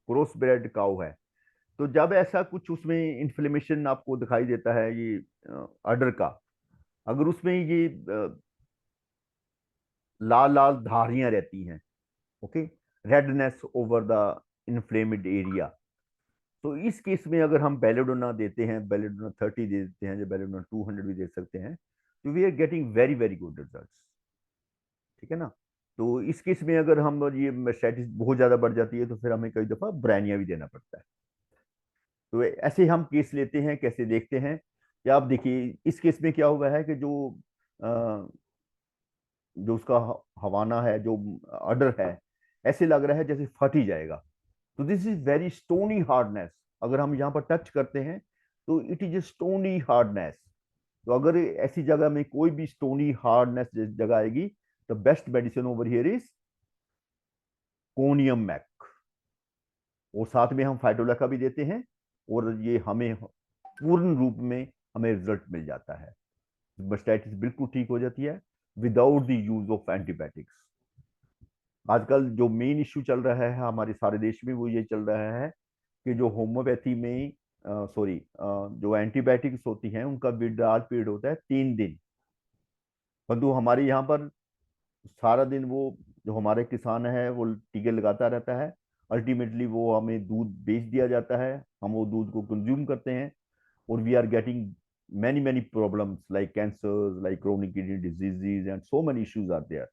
Speaker 3: क्रॉस ब्रेड काउ है। तो जब ऐसा कुछ उसमें इन्फ्लेमेशन आपको दिखाई देता है ये अडर का, अगर उसमें ये लाल लाल धारियां रहती हैं, okay, redness over the inflamed area, तो इस केस में अगर हम बेलेडोना देते हैं, बेलेडोना 30 दे देते हैं, या बेलेडोना 200 भी दे सकते हैं, तो we are getting very very good results, ठीक है ना। तो इस केस में अगर हम ये मेस्टाइटिस बहुत ज्यादा बढ़ जाती है तो फिर हमें कई दफा ब्रानिया भी देना पड़ता है। तो ऐसे हम केस लेते हैं, कैसे देखते हैं कि आप देखिए इस केस में क्या हुआ है कि जो उसका हवाना है, जो अडर है, ऐसे लग रहा है जैसे फट ही जाएगा। तो this is very stony hardness. अगर हम यहाँ पर टच करते हैं तो it is a stony hardness. तो अगर ऐसी जगह में कोई भी स्टोनी हार्डनेस जगह आएगी, तो best medicine over here is conium mac, और साथ में हम फाइटोलैका भी देते हैं, और ये हमें पूर्ण रूप में हमें रिजल्ट मिल जाता है। मास्टाइटिस बिल्कुल ठीक हो जाती है without the use of antibiotics. आजकल जो मेन इश्यू चल रहा है हमारे सारे देश में वो ये चल रहा है कि जो होम्योपैथी में जो एंटीबायोटिक्स होती हैं उनका विड्रॉल पीरियड होता है 3 दिन, परंतु हमारे यहाँ पर सारा दिन वो जो हमारे किसान है वो टीके लगाता रहता है। अल्टीमेटली वो हमें दूध बेच दिया जाता है, हम वो दूध को कंज्यूम करते हैं, और we are getting many many problems like cancers, like chronic kidney diseases and so many issues are there.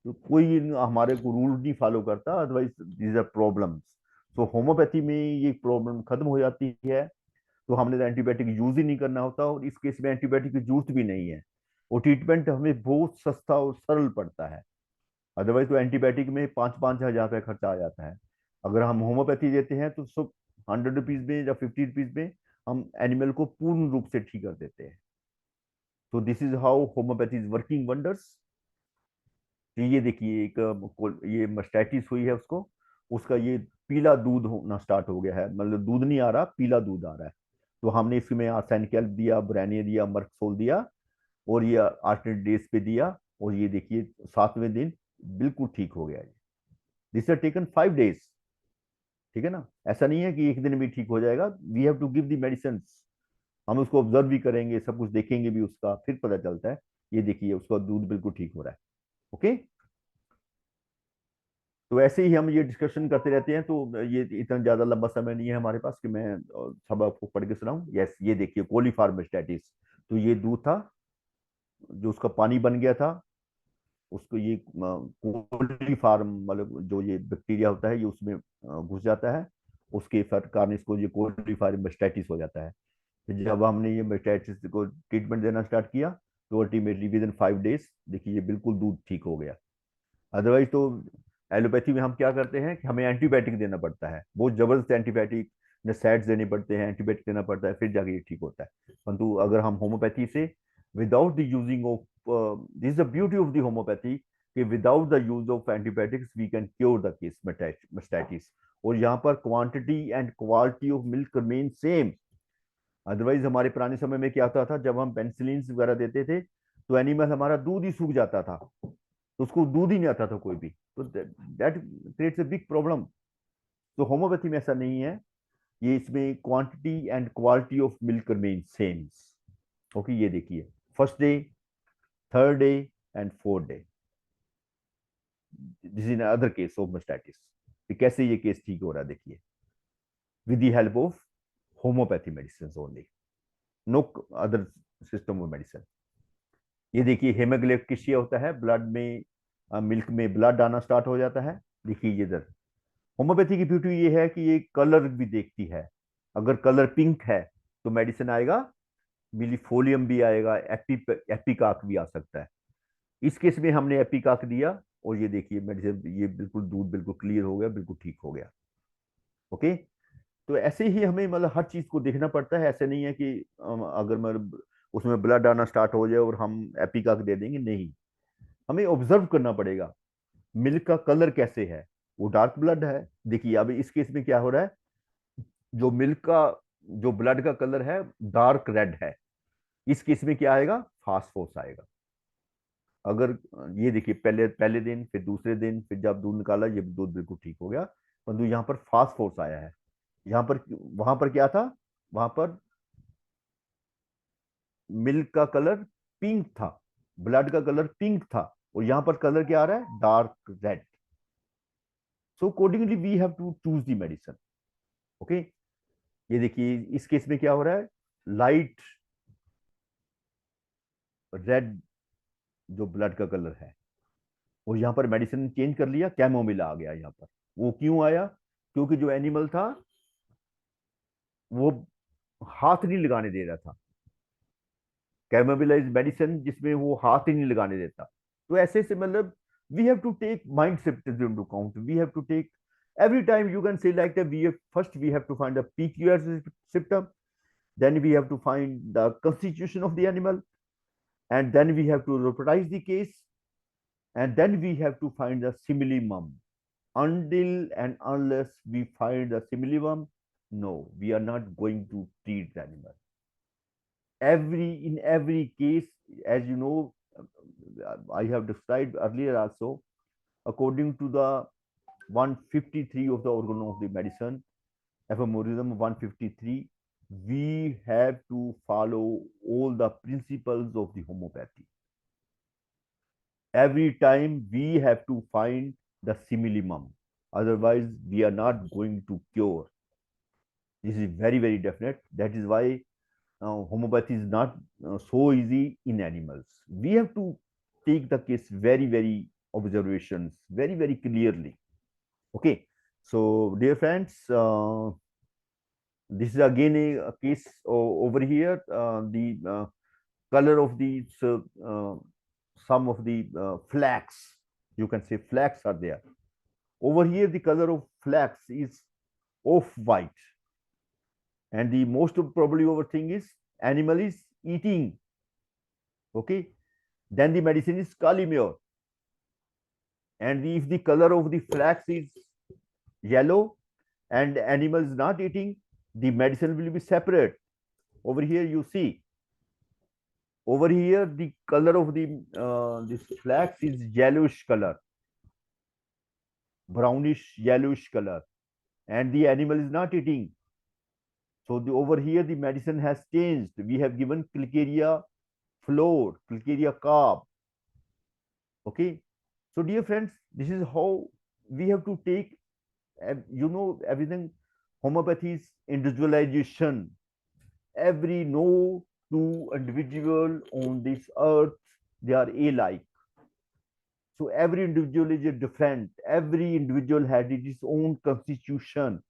Speaker 3: तो कोई हमारे को रूल नहीं फॉलो करता, अदरवाइज दीज आर प्रॉब्लम्स। तो होम्योपैथी में ये प्रॉब्लम खत्म हो जाती है, तो हमने एंटीबायोटिक यूज ही नहीं करना होता, और इस केस में एंटीबायोटिक की जरूरत भी नहीं है, और ट्रीटमेंट हमें बहुत सस्ता और सरल पड़ता है। अदरवाइज तो एंटीबायोटिक में 5-5 हज़ार का खर्चा आ जाता है। अगर हम होम्योपैथी देते हैं तो सब 100 रुपीज में या 50 रुपीज में हम एनिमल को पूर्ण रूप से ठीक कर देते हैं। तो this is how homeopathy is working wonders. तो ये देखिए ये मास्टाइटिस हुई है उसको, उसका ये पीला दूध होना स्टार्ट हो गया है, मतलब दूध नहीं आ रहा, पीला दूध आ रहा है। तो हमने इसमें आर्सेनिक दिया, ब्रानिया दिया, मर्कसोल दिया, और ये अल्टरनेट डेज पे दिया, और ये देखिए 7वें दिन बिल्कुल ठीक हो गया। दिस हैज टेकन 5 डेज, ठीक है ना। ऐसा नहीं है कि एक दिन में ठीक हो जाएगा, we have to give the medicine. हम उसको ऑब्जर्व भी करेंगे, सब कुछ देखेंगे भी उसका, फिर पता चलता है। ये देखिए उसका दूध बिल्कुल ठीक हो रहा है, ओके। तो ऐसे ही हम ये डिस्कशन करते रहते हैं, तो ये इतना ज्यादा लंबा समय नहीं है हमारे पास कि मैं सब आपको पढ़ के सुनाऊं। यस, ये देखिए कोलीफॉर्म मास्टाइटिस, तो ये दूध था जो उसका पानी बन गया था, उसको ये कोलीफॉर्म मतलब जो ये बैक्टीरिया होता है ये उसमें घुस जाता है, उसके कारण इसको ये कोलीफॉर्म मास्टाइटिस हो जाता है। फिर जब हमने ये मास्टाइटिस को ट्रीटमेंट देना स्टार्ट किया, तो अल्टीमेटली विद इन 5 डेज देखिए ये बिल्कुल दूध ठीक हो गया। अदरवाइज तो एलोपैथी में हम क्या करते हैं कि हमें एंटीबायोटिक देना पड़ता है, बहुत जबरदस्त एंटीबायोटिक, सेट्स देने पड़ते हैं, एंटीबायोटिक देना पड़ता है, फिर जाके ये ठीक होता है। परंतु अगर हम होम्योपैथी से without the using of this is the beauty of the homeopathy कि without the use of antibiotics we can cure the case mastitis. और यहाँ पर quantity and quality of milk remain same. Otherwise हमारे पुराने समय में क्या होता था, जब हम पेनिसिलिन वगैरह देते थे तो एनिमल हमारा दूध ही सूख जाता था, तो उसको दूध ही नहीं आता था कोई भी, तो that creates a big problem. तो होम्योपैथी में ऐसा नहीं है, ये इसमें quantity and quality of milk remain same. Okay, ये देखिए first day, third day and fourth day, this is other case of mastitis. कैसे ये केस ठीक हो रहा है देखिए, with the help of homeopathy medicines only, no other system of medicine। ये देखिए हेमोग्लाइकोसिस होता है, ब्लड में मिल्क में ब्लड आना स्टार्ट हो जाता है। देखिए इधर होम्योपैथी की ब्यूटी ये है कि ये कलर भी देखती है, अगर कलर पिंक है तो मेडिसिन आएगा, मिलीफोलियम भी आएगा, एपिकाक भी आ सकता है। इस केस में हमने एपिकाक दिया और ये देखिए मेडिसिन, ये बिल्कुल दूध बिल्कुल क्लियर हो गया, बिल्कुल ठीक हो गया। ओके, तो ऐसे ही हमें मतलब हर चीज को देखना पड़ता है, ऐसे नहीं है कि अगर मतलब उसमें ब्लड आना स्टार्ट हो जाए और हम एपिकाक दे देंगे, नहीं, हमें ऑब्जर्व करना पड़ेगा मिल्क का कलर कैसे है, वो डार्क ब्लड है। देखिए अब इस केस में क्या हो रहा है, जो मिल्क का जो ब्लड का कलर है डार्क रेड है, इस केस में क्या आएगा, फास्फोर्स आएगा। अगर ये देखिए पहले पहले दिन, फिर दूसरे दिन, फिर जब दूध निकाला ये दूध बिल्कुल ठीक हो गया, परंतु यहाँ पर फास्फोर्स आया है। यहाँ पर, वहां पर क्या था, वहां पर मिल्क का कलर पिंक था, ब्लड का कलर पिंक था, और यहां पर कलर क्या आ रहा है, dark red. So accordingly we have to choose the medicine. Okay, ये देखिए इस केस में क्या हो रहा है, लाइट रेड जो ब्लड का कलर है, और यहां पर मेडिसिन चेंज कर लिया, कैमोमिला आ गया यहाँ पर। वो क्यों आया, क्योंकि जो एनिमल था वो हाथ नहीं लगाने दे रहा था, कैमोमिला इज मेडिसिन जिसमें वो हाथ ही नहीं लगाने देता। तो ऐसे से मतलब we have to take mind symptoms into account, we have to take every time you can say like that, first we have to find the peculiar symptom, then we have to find the constitution of the animal, and then we have to reproduce the case, and then we have to find the simillimum. Until and unless we find the simillimum, no, we are not going to treat the animal. In every case, as you know, I have described earlier also, according to the 153 of the organ of the medicine, ephemerism 153, we have to follow all the principles of the homeopathy. Every time we have to find the simillimum, otherwise we are not going to cure. This is very, very definite. That is why homeopathy is not so easy in animals. We have to take the case very, very observations, very, very clearly. Okay, so dear friends, this is again a case over here. The color of the some of the flax, you can say flax are there. Over here the color of flax is off white, and the most probably over thing is animal is eating. Okay, then the medicine is calimere, and if the color of the flax is yellow and animal is not eating, the medicine will be separate. Over here you see, over here the color of the this flax is yellowish color, brownish yellowish color, and the animal is not eating. So over here the medicine has changed. We have given Clicaria floor, Clicaria carb. Okay, so dear friends, this is how we have to take, you know, everything. Homeopathy is individualization. Every no two individual on this earth, they are alike. So every individual is different. Every individual has its own constitution.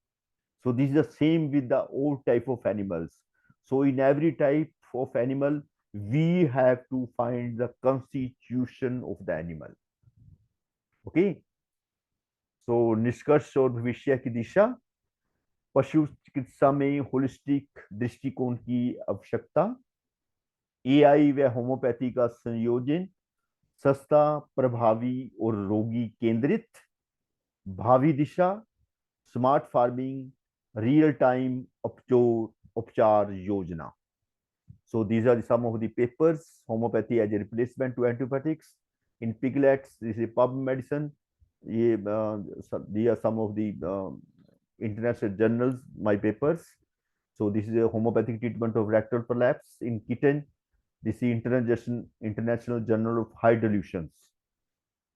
Speaker 3: So this is the same with the all type of animals. So in every type of animal, we have to find the constitution of the animal. Okay. So निष्कर्ष और भविष्य की दिशा, पशु चिकित्सा में holistic दृष्टिकोण की आवश्यकता, एआई व होम्योपैथी का संयोजन, सस्ता, प्रभावी और रोगी केंद्रित, भावी दिशा, smart farming, real time Upchar Yojana. So these are some of the papers. Homeopathy as a replacement to antibiotics. In piglets, this is pub medicine. These are some of the international journals, my papers. So this is a homeopathic treatment of rectal prolapse in kitten. This is International Journal of High Dilutions,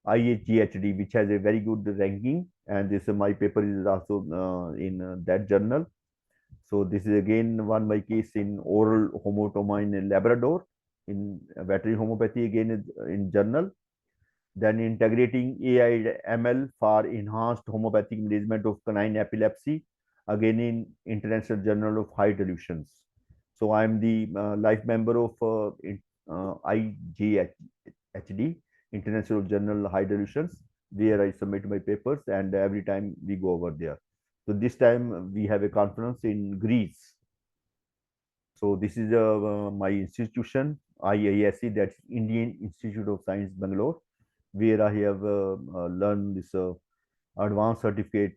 Speaker 3: IHGHD, which has a very good ranking, and this my paper is also in that journal. So this is again one my case in oral homotoma in Labrador, in veterinary homeopathy again in journal. Then integrating AI ML for enhanced homeopathic management of canine epilepsy, again in International Journal of High Dilutions. So I am the life member of IJHD, International Journal High Dilutions, where I submit my papers, and every time we go over there. So this time we have a conference in Greece. So this is my institution, IISc, that's Indian Institute of Science, Bangalore, where I have learned this advanced certificate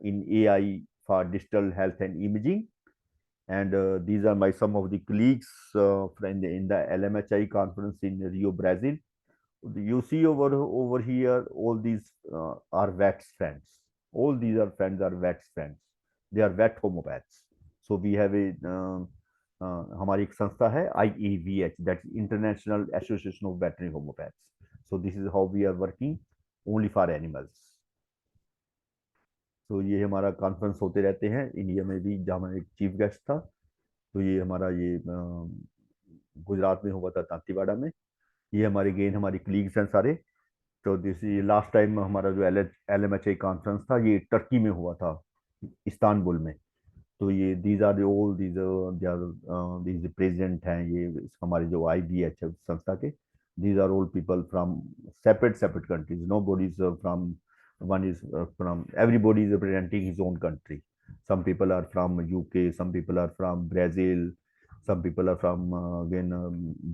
Speaker 3: in AI for digital health and imaging. And these are my some of the colleagues in the LMHI conference in Rio, Brazil. You see over here, all these are vets friends. All these are friends are vets friends. They are vet homeopaths. So we have a हमारी एक संस्था है IAVH, that's International Association of Veterinary Homeopaths. So this is how we are working only for animals. तो ये हमारा conference होते रहते हैं इंडिया में भी, जहाँ मैं एक चीफ गेस्ट था। तो ये हमारा ये गुजरात में हुआ था, तांतीवाड़ा में। ये हमारे गेन हमारी कलीग्स हैं सारे। तो दिस लास्ट टाइम हमारा जो LMHI कॉन्फ्रेंस था, ये टर्की में हुआ था, इस्तांबुल में। तो ये these are all these president हैं, ये हमारे जो IVH संस्था के। These are all people from separate countries, nobody is from one is from everybody is representing his own country. Some people are from UK, some people are from Brazil, some people are from again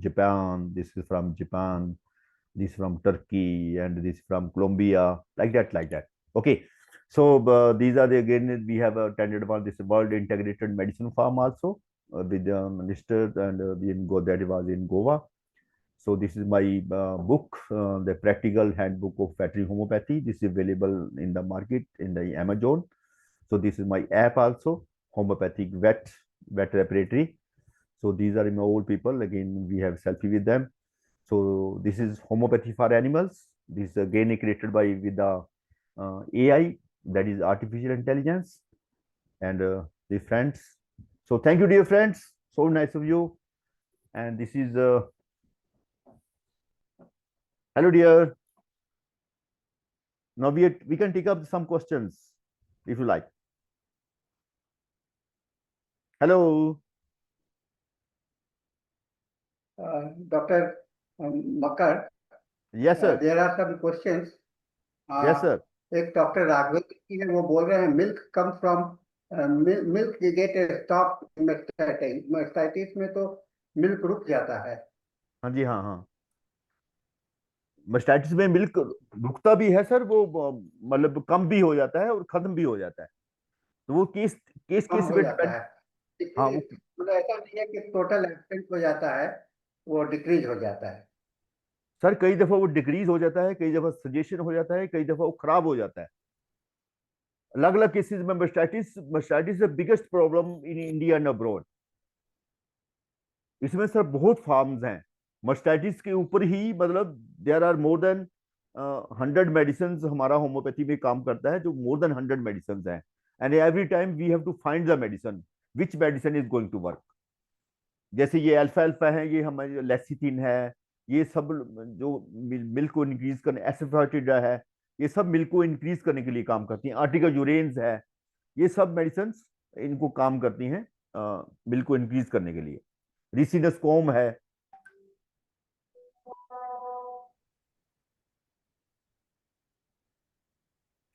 Speaker 3: Japan. This is from Japan, this from Turkey, and this from Colombia, like that. Okay, so these are the, again we have attended about this World Integrated Medicine Forum also with the minister, and that was in Goa. So this is my book, the Practical Handbook of Veterinary Homeopathy. This is available in the market in the Amazon. So this is my app also, Homeopathic Vet Repertory. So these are my old people. Again, we have selfie with them. So this is Homeopathy for Animals. This is again created by with the AI, that is artificial intelligence, and the friends. So thank you, dear friends. So nice of you. And this is hello, dear. Now we can take up some questions if you like. Hello.
Speaker 5: Dr. Makar.
Speaker 3: Yes, sir.
Speaker 5: There are some questions.
Speaker 3: Yes, sir.
Speaker 5: एक doctor Raghavendra की है, वो बोल रहे हैं milk come from milk get stop mastitis में तो milk रुक जाता है।
Speaker 3: हाँ जी, हाँ। मास्टाइटिस में मिल्क रुकता भी है सर, वो मतलब कम भी हो जाता है और खत्म भी हो जाता है। तो वो केस पे
Speaker 5: डिपेंड। हाँ, मतलब ऐसा नहीं है कि टोटल एब्सेंट हो जाता है, वो डिक्रीज हो जाता है।
Speaker 3: सर कई दफा वो डिक्रीज हो जाता है, कई दफा सजेशन हो जाता है, कई दफा वो खराब हो जाता है। अलग अलग केसेस में mastitis biggest problem in India and abroad. इसमें सर बहुत फॉर्म्स हैं मास्टाइटिस के ऊपर ही, मतलब there are more than 100 medicine हमारा होम्योपैथी में काम करता है, जो मोर देन 100 मेडिसिन हैं। And every time we have to find the medicine which medicine is going to work. जैसे ये अल्फा है, ये हमारी लेसिथिन है, ये सब जो मिल्क को इंक्रीज करने, एसिफेटिडा है, ये सब मिल्क को इंक्रीज करने के लिए काम करती हैं। आर्टिकाजुरेंस है, ये सब मेडिसिन इनको काम करती हैं मिल्क को इंक्रीज करने के लिए। रिसिनोस्कोम है।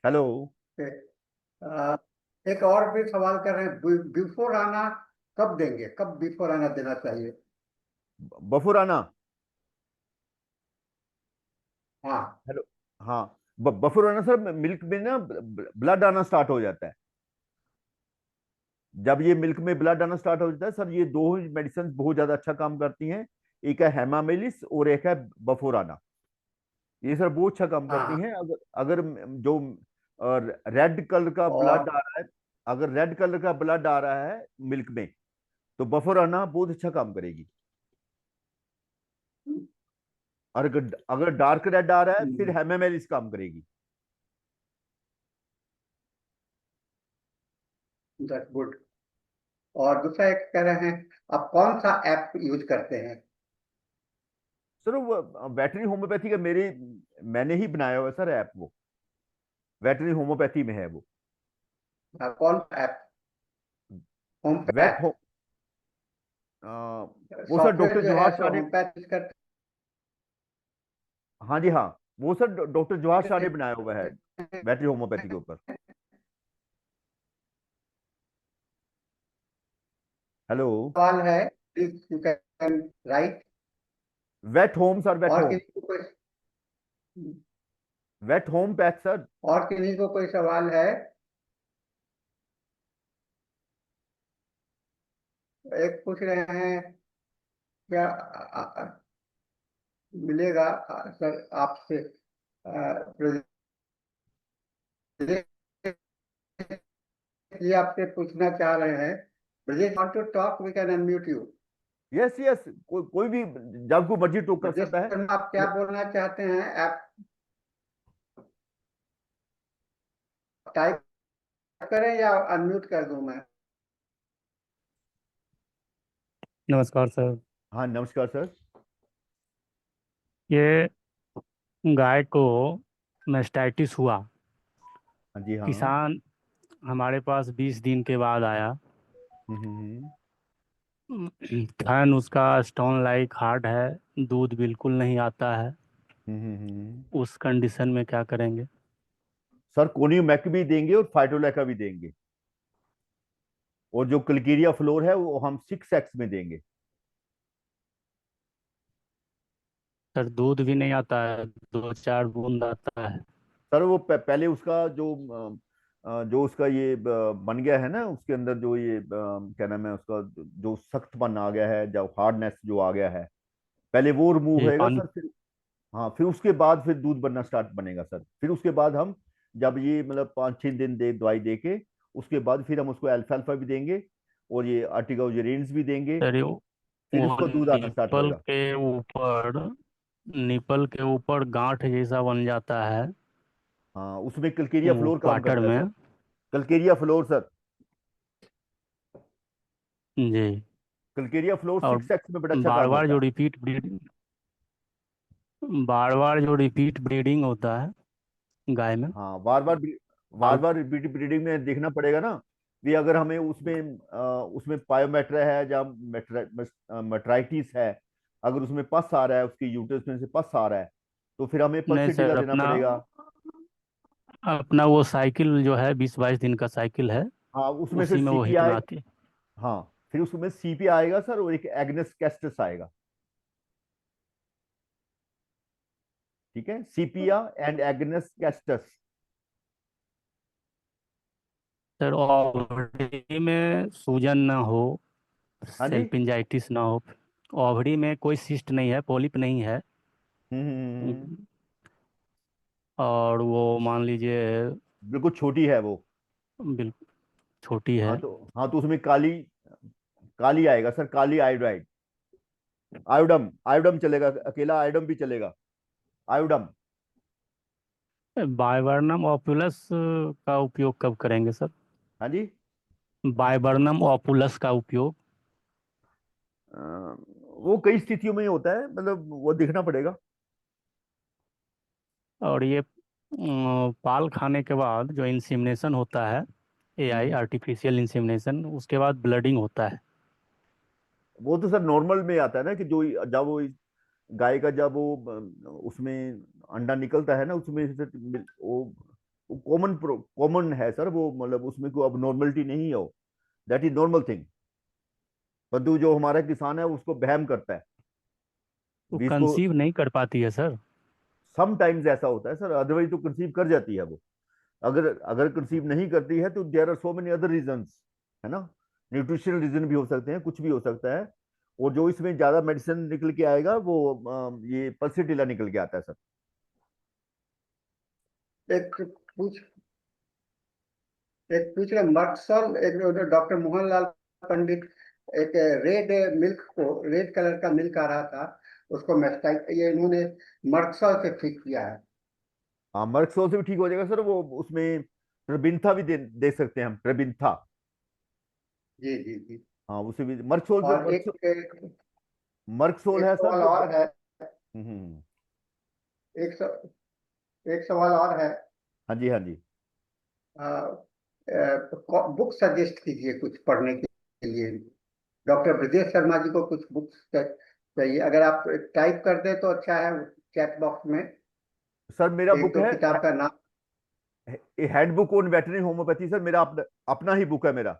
Speaker 3: हेलो।
Speaker 5: एक और भी सवाल कर रहे हैं, बिफोर आना कब देंगे, कब बिफोर आना देना चाहिए?
Speaker 3: बफोर आना,
Speaker 5: हाँ
Speaker 3: हेलो, हाँ। बफर आना सर, मिल्क में ना ब्लड आना स्टार्ट हो जाता है। जब ये मिल्क में ब्लड आना स्टार्ट हो जाता है सर, ये दो ही मेडिसिन बहुत ज्यादा अच्छा काम करती हैं। एक है हेमामेलिस और एक है बफोराना। ये सर बहुत अच्छा काम करती
Speaker 5: हाँ
Speaker 3: हैं। अगर अगर जो रेड कलर का ब्लड
Speaker 5: और
Speaker 3: आ रहा है, अगर रेड कलर का ब्लड आ रहा है मिल्क में, तो बफोराना बहुत अच्छा काम करेगी। और अगर अगर डार्क रेड आ रहा है फिर हेमामेलिस काम करेगी।
Speaker 5: That good. और दूसरा एक कह रहे हैं, आप कौन सा ऐप यूज करते हैं?
Speaker 3: सर वो वेटरी होम्योपैथी का मैंने ही बनाया हुआ है सर ऐप। वो वेटरी होम्योपैथी में है वो।
Speaker 5: कौन सा ऐप? Home
Speaker 3: wait
Speaker 5: path?
Speaker 3: हो अ, वो सर
Speaker 5: सॉफ्टवेयर
Speaker 3: डॉक्टर
Speaker 5: जो है
Speaker 3: जोहार
Speaker 5: सो
Speaker 3: शाह ने।
Speaker 5: होम पैथ यूज करते
Speaker 3: हाँ जी हाँ, वो सर डॉक्टर जोहार शाह ने
Speaker 5: हैं?
Speaker 3: बनाया हुआ है वेटरी होम्योपैथी के ऊपर। हेलो।
Speaker 5: सवाल है, you can write.
Speaker 3: Wet home sir, wet
Speaker 5: और
Speaker 3: होम।
Speaker 5: किसी को कोई
Speaker 3: वेट होम पैथ सर।
Speaker 5: और किसी को कोई सवाल है? एक पूछ रहे हैं, क्या मिलेगा सर आपसे ये आपसे पूछना चाह रहे हैं। Brajesh want to talk, we can unmute you.
Speaker 3: Yes yes, कोई भी जब को मर्जी टॉक कर
Speaker 5: ब्रजेश
Speaker 3: सकता है।
Speaker 5: शर्मा, आप क्या बोलना चाहते हैं? आप टाइप करें या अनम्यूट कर दूं मैं?
Speaker 6: नमस्कार सर।
Speaker 3: हाँ नमस्कार सर।
Speaker 6: ये गाय को मेस्टाइटिस हुआ।
Speaker 3: हाँ जी हाँ।
Speaker 6: किसान हमारे पास 20 दिन के बाद आया।
Speaker 3: हम्म।
Speaker 6: थन उसका स्टोन लाइक हार्ड है, दूध बिल्कुल नहीं आता है।
Speaker 3: हम्म।
Speaker 6: उस कंडीशन में क्या करेंगे?
Speaker 3: सर कोनियोमैक भी देंगे और फाइटोलैका भी देंगे। और जो क्लिकेरिया फ्लोर है वो हम 6x में देंगे।
Speaker 6: सर दूध भी नहीं आता है, 2-4 बूंद आता है।
Speaker 3: सर वो पहले उसका जो उसका ये बन गया है ना, उसके अंदर जो ये क्या नाम है उसका, जो सख्तपन आ गया है, जो हार्डनेस जो आ गया है, पहले वो रिमूव
Speaker 6: ये
Speaker 3: होएगा
Speaker 6: पानी।
Speaker 3: सर। फिर हाँ, फिर उसके बाद फिर दूध बनना स्टार्ट बनेगा सर। फिर उसके बाद हम जब ये मतलब 5-6 दिन दे दवाई दे के, उसके बाद फिर हम उसको अल्फाल्फा भी देंगे और ये आर्टिकाउजेरिन्स भी देंगे।
Speaker 6: सर
Speaker 3: फिर
Speaker 6: वो
Speaker 3: उसको दूध आना स्टार्ट होएगा।
Speaker 6: निपल के ऊपर गांठ जैसा बन जाता है
Speaker 3: हाँ, उसमें कल्केरिया फ्लोर काम
Speaker 6: क्वार्टर
Speaker 3: करता है सर।
Speaker 6: में।
Speaker 3: Calcarea floor sir.
Speaker 6: जी।
Speaker 3: कल्केरिया फ्लोर
Speaker 6: और
Speaker 3: 6x में बड़ा अच्छा
Speaker 6: बार
Speaker 3: काम
Speaker 6: बार
Speaker 3: करता
Speaker 6: जो
Speaker 3: है।
Speaker 6: रिपीट ब्रीडिंग बार बार जो रिपीट ब्रीडिंग होता है गाय में।
Speaker 3: हाँ, बार
Speaker 6: और
Speaker 3: बार ब्रीडिंग में देखना पड़ेगा ना। कि अगर हमें उसमें पायोमेट्रा है या मेट्राइटिस है, अगर उसमें पस आ रहा है, उसकी यूट्रस में से पस आ रहा है, तो फिर हमें
Speaker 6: नहीं
Speaker 3: पर्सिटीला
Speaker 6: सर,
Speaker 3: देना
Speaker 6: अपना
Speaker 3: पड़ेगा।
Speaker 6: अपना वो साइकिल जो है 20-22 दिन का साइकिल है,
Speaker 3: हाँ, उसमें फिर
Speaker 6: उसी में वो
Speaker 3: सीपी
Speaker 6: हिट
Speaker 3: आएगा।
Speaker 6: बनाती है।
Speaker 3: हाँ, फिर उसमें सीपी आएगा सर, और एक एग्नेस कैस्टस आएगा। ठीक है, sepia and agnus castus.
Speaker 6: Sir ovary में सूजन ना हो,
Speaker 3: हाँ जी।
Speaker 6: सेल्फिंजाइटिस ना हो, ओवरी में कोई सिस्ट नहीं है, पॉलिप नहीं है। और वो मान लीजिए
Speaker 3: बिल्कुल छोटी है वो।
Speaker 6: बिल्कुल छोटी है।
Speaker 3: हाँ तो उसमें काली काली आएगा सर, काली आयोडाइड। आयोडम आयोडम चलेगा, अकेला आयोडम भी चलेगा। आयोडम।
Speaker 6: बाइबर्नम ओपुलस का उपयोग कब करेंगे सर?
Speaker 3: हाँ जी।
Speaker 6: बाइबर्नम ओपुलस का उपयोग।
Speaker 3: वो कई स्थितियों में ही होता है, मतलब वो देखना पड़ेगा।
Speaker 6: और ये पाल खाने के बाद जो इंसिमिनेशन होता है, एआई
Speaker 3: हम्म।
Speaker 6: आर्टिफिशियल इंसिमिनेशन, उसके बाद ब्लडिंग होता है।
Speaker 3: वो तो सर नॉर्मल में आता है ना, कि जो जब वो गाय का जब वो उसमें अंडा निकलता है ना, उसमें से वो कॉमन है सर वो, मतलब उसमें कोई अब नॉर्मलिटी नहीं है वो। That is normal thing. परंतु जो हमारा किसान है उसको वहम करता है।
Speaker 6: वो
Speaker 3: भी इसको
Speaker 6: कंसीव नहीं कर पाती है सर।
Speaker 3: समटाइम्स ऐसा होता है सर, अदरवाइज तो कंसीव कर जाती है वो। अगर अगर कंसीव नहीं करती है तो there are so many other reasons, है ना। न्यूट्रिशनल रीजन भी हो सकते हैं, कुछ भी हो सकता है। और जो इसमें ज्यादा मेडिसिन निकल के आएगा वो ये पल्सीटिला निकल के आता है सर।
Speaker 5: एक पूछ एक पूछ रहे मर्क्सॉल, एक डॉक्टर मोहनलाल पंडित, एक रेड मिल्क को, रेड कलर का मिल्क आ रहा था, उसको मेस्टाइट, ये इन्होंने मर्क्सॉल से ठीक किया है।
Speaker 3: हाँ, मर्क्सोल से भी ठीक हो जाएगा सर। वो उसमें प्रबिंथा भी दे सकते हैं हम, प्रबिंथा।
Speaker 5: जी जी जी।
Speaker 3: हाँ, उसे भी मर्क्सोल से
Speaker 5: और
Speaker 3: मर्क्सोल
Speaker 5: एक
Speaker 3: है सर
Speaker 5: सवाल
Speaker 3: जो
Speaker 5: और है,
Speaker 3: हम्म।
Speaker 5: एक स, एक सवाल और है।
Speaker 3: हाँ जी, हाँ जी।
Speaker 5: बुक सजेस्ट कीजिए कुछ पढ़ने के लिए। डॉक्टर ब्रजेश शर्मा जी को कुछ बुक्स चाहिए, अगर आप टाइप कर दें तो अच्छा है चैट बॉक्स में।
Speaker 3: सर मेरा
Speaker 5: एक
Speaker 3: बुक
Speaker 5: दो
Speaker 3: है
Speaker 5: किताब का नाम।
Speaker 3: Handbook on veterinary homeopathy sir, मेरा अपना ही बुक है मेरा,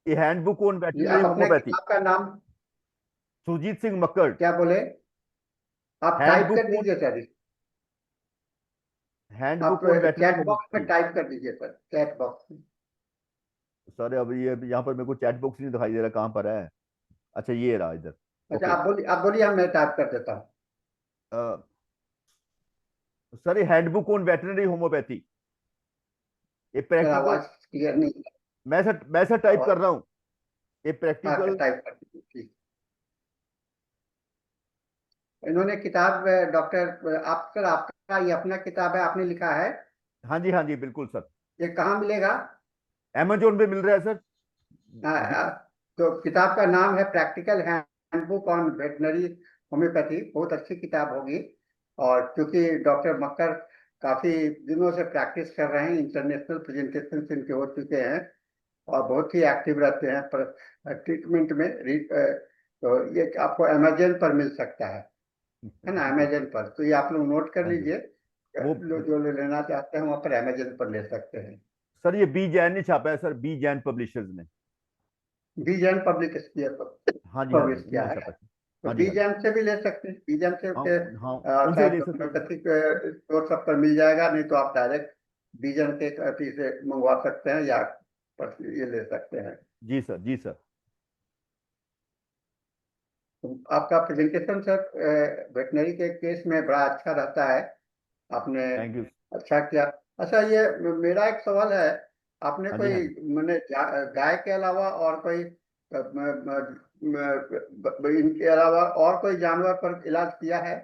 Speaker 3: ये हैंडबुक ऑन
Speaker 5: जी,
Speaker 3: वेटरनरी
Speaker 5: आप अपने
Speaker 3: होम्योपैथी।
Speaker 5: किताब का नाम
Speaker 3: सुजीत सिंह मक्कड़।
Speaker 5: क्या बोले? आप टाइप
Speaker 3: हैंडबुक
Speaker 5: कर
Speaker 3: ऑन
Speaker 5: दीजिए सर, आप
Speaker 3: handbook on veterinary
Speaker 5: chat box में
Speaker 3: होम्योपैथी।
Speaker 5: टाइप कर दीजिए सर, चैट बॉक्स में।
Speaker 3: सर अब ये यहाँ पर मेरे को चैट बॉक्स नहीं दिखाई दे रहा, कहाँ पर है? अच्छा, ये रहा इधर।
Speaker 5: अच्छा,
Speaker 3: ओके।
Speaker 5: आप बोलिए, हम मैं टाइप कर देता हूँ।
Speaker 3: सर ये हैंडबुक ऑन वेटरनरी होम्योपैथी, ये
Speaker 5: सर
Speaker 3: प्रैक्टिकल।
Speaker 5: आवाज क्लियर नहीं।
Speaker 3: मैं सर टाइप
Speaker 5: आवाज,
Speaker 3: कर रहा हूँ, ये
Speaker 5: हाँ
Speaker 3: प्रैक्टिकल।
Speaker 5: टाइप कर दीजिए ठीक। इन्होंने किताब डॉक्टर, आप सर आपका ये अपना किताब है, आपने लिखा है?
Speaker 3: हाँ जी, हाँ जी, बिल्कुल सर।
Speaker 5: ये कहाँ मिलेगा?
Speaker 3: अमेजोन पे मिल रहा है सर।
Speaker 5: आ, आ, तो किताब का नाम है practical handbook on veterinary homeopathy. बहुत अच्छी किताब होगी। और क्योंकि डॉक्टर मक्कर काफी दिनों से प्रैक्टिस कर रहे हैं, इंटरनेशनल प्रेजेंटेशन इनके हो चुके हैं और बहुत ही एक्टिव रहते हैं पर ट्रीटमेंट में। तो ये आपको अमेजन पर मिल सकता है ना? अमेजन पर, तो ये आप लोग नोट कर
Speaker 3: हाँ जी।
Speaker 5: लीजिए।
Speaker 3: वो
Speaker 5: जो लेना चाहते हैं वहाँ पर अमेजन पर ले सकते हैं।
Speaker 3: सर ये बी जैन ने छापा है सर, बी जैन पब्लिशर्स ने।
Speaker 5: बीजन पब्लिक
Speaker 3: हाँ जी, हाँ जी,
Speaker 5: पब्लिश किया
Speaker 3: उन्होंने
Speaker 5: है।
Speaker 3: छापा है।
Speaker 5: तो
Speaker 3: हाँ जी, हाँ जी।
Speaker 5: बीजन से भी ले सकते हैं, बीजन से
Speaker 3: हाँ, हाँ, उनसे
Speaker 5: शायद
Speaker 3: ले सकते हैं सर।
Speaker 5: होम्योपैथिक स्टोर सब पर मिल जाएगा, नहीं तो आप डायरेक्ट बीजन के अथी से मंगवा सकते हैं या ये ले सकते हैं।
Speaker 3: जी सर, जी सर।
Speaker 5: तो आपका प्रेजेंटेशन सर वेटनरी के केस में बड़ा अच्छा रहता है, आपने
Speaker 3: थैंक यू।
Speaker 5: अच्छा किया। अच्छा, ये मेरा एक सवाल है, आपने
Speaker 3: हाँ जी,
Speaker 5: कोई
Speaker 3: हाँ जी।
Speaker 5: मैंने गाय के अलावा और कोई इनके अलावा और कोई जानवर पर इलाज किया है?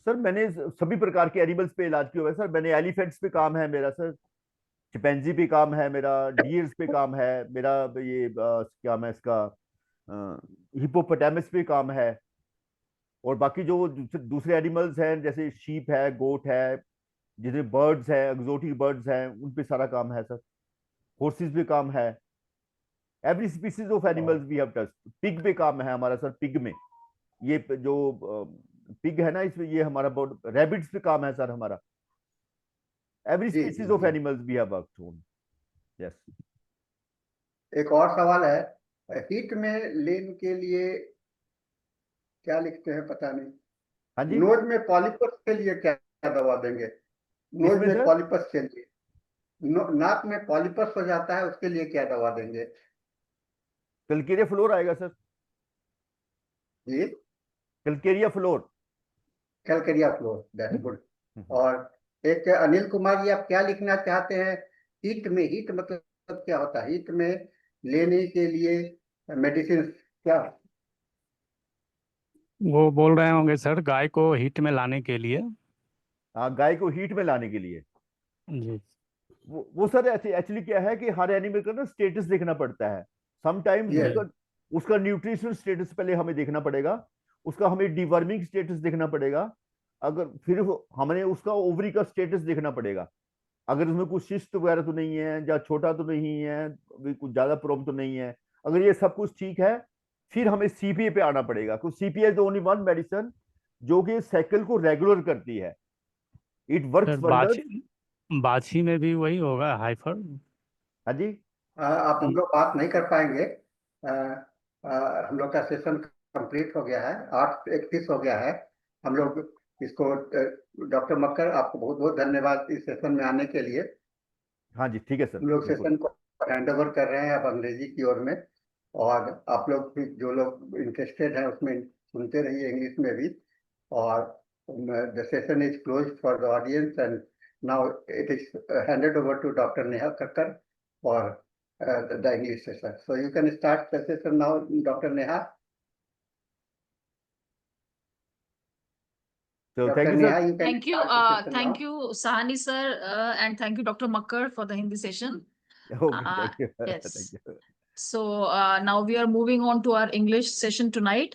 Speaker 3: सर मैंने सभी प्रकार के एनिमल्स पे इलाज किया हुआ है सर। मैंने एलिफेंट्स पे काम है मेरा सर, चिंपैंजी पे काम है मेरा, डियर्स पे काम है मेरा, ये क्या मैं इसका हिपोपोटामस पे काम है। और बाकी जो दूसरे एनिमल्स हैं जैसे शीप है, गोट है, जितने बर्ड्स हैं, एक्सोटिक बर्ड्स हैं, उन पे सारा काम है सर। हॉर्सेस पे काम है। Every species of animals we have touch. Pig पे काम है हमारा सर, पिग में। ये जो पिग है ना, इसमें ये हमारा बहुत, रैबिट्स पे काम है सर हमारा। एवरी
Speaker 5: जी जी
Speaker 3: स्पीसीज ऑफ
Speaker 5: जी।
Speaker 3: Animals we have worked on. Yes.
Speaker 5: एक और सवाल है, हीट में लेन के लिए क्या लिखते हैं पता नहीं।
Speaker 3: हाँ जी।
Speaker 5: नोज में पॉलिपस के लिए क्या क्या दवा देंगे? नोज
Speaker 3: किसमें
Speaker 5: में
Speaker 3: सर?
Speaker 5: पॉलिपस के लिए, नाक में पॉलिपस हो जाता है, उसके लिए क्या दवा देंगे?
Speaker 3: कलकेरिया फ्लोर आएगा सर,
Speaker 5: जी,
Speaker 3: calcarea fluor.
Speaker 5: Calcarea fluor, that's good. और एक अनिल कुमार जी, आप क्या लिखना चाहते हैं? हीट में, हीट मतलब क्या होता है? हीट में लेने के लिए मेडिसिन क्या?
Speaker 6: वो बोल रहे होंगे सर गाय को हीट में लाने के लिए।
Speaker 3: हाँ, गाय को हीट में लाने के लिए।
Speaker 6: जी
Speaker 3: वो सर एक्चुअली क्या है कि हर एनिमल का ना स्टेटस देखना पड़ता है। समटाइम्स
Speaker 5: ये
Speaker 3: उसका उसका न्यूट्रिशनल स्टेटस पहले हमें देखना पड़ेगा, उसका हमें डिवर्मिंग स्टेटस देखना पड़ेगा, अगर फिर हमें उसका ओवरी का स्टेटस देखना पड़ेगा। अगर उसमें कुछ शिस्ट वगैरह तो नहीं है, या छोटा तो नहीं है, अभी कुछ ज्यादा प्रॉब्लम तो नहीं है, अगर ये सब कुछ ठीक है, फिर हमें सीपीए पे आना पड़ेगा, क्योंकि CPA is only one medicine जो कि साइकिल को रेगुलर करती है। It
Speaker 6: sir,
Speaker 3: works wonders.
Speaker 6: बाछी में भी वही होगा हाइफर।
Speaker 3: हाँ जी।
Speaker 5: आप हम लोग बात नहीं कर पाएंगे। हम लोग का सेशन कंप्लीट हो गया है, 8:31 हो गया है। हम लोग इसको डॉक्टर मक्कर, आपको बहुत बहुत धन्यवाद इस सेशन में आने के लिए।
Speaker 3: हाँ जी, ठीक है सर,
Speaker 5: हम लोग
Speaker 3: बिल्कुल।
Speaker 5: सेशन को हैंड ओवर कर रहे हैं अब अंग्रेजी की ओर में, और आप लोग भी जो लोग इंटरेस्टेड हैं उसमें सुनते रहिए इंग्लिश में भी। और the session is close for the audience and now it is handed over to doctor Neha Kakkar for the English session, so you can start the session now, doctor Neha.
Speaker 3: So
Speaker 5: Dr.
Speaker 3: thank you,
Speaker 5: Neha,
Speaker 3: sir.
Speaker 5: you can
Speaker 7: Thank you.
Speaker 5: start the session
Speaker 7: Thank
Speaker 5: now.
Speaker 7: you, Sahani sir, and thank you, Dr. Makkar, for the Hindi session.
Speaker 3: Okay, thank you.
Speaker 7: Yes.
Speaker 3: Thank you.
Speaker 7: So now we are moving on to our English session tonight.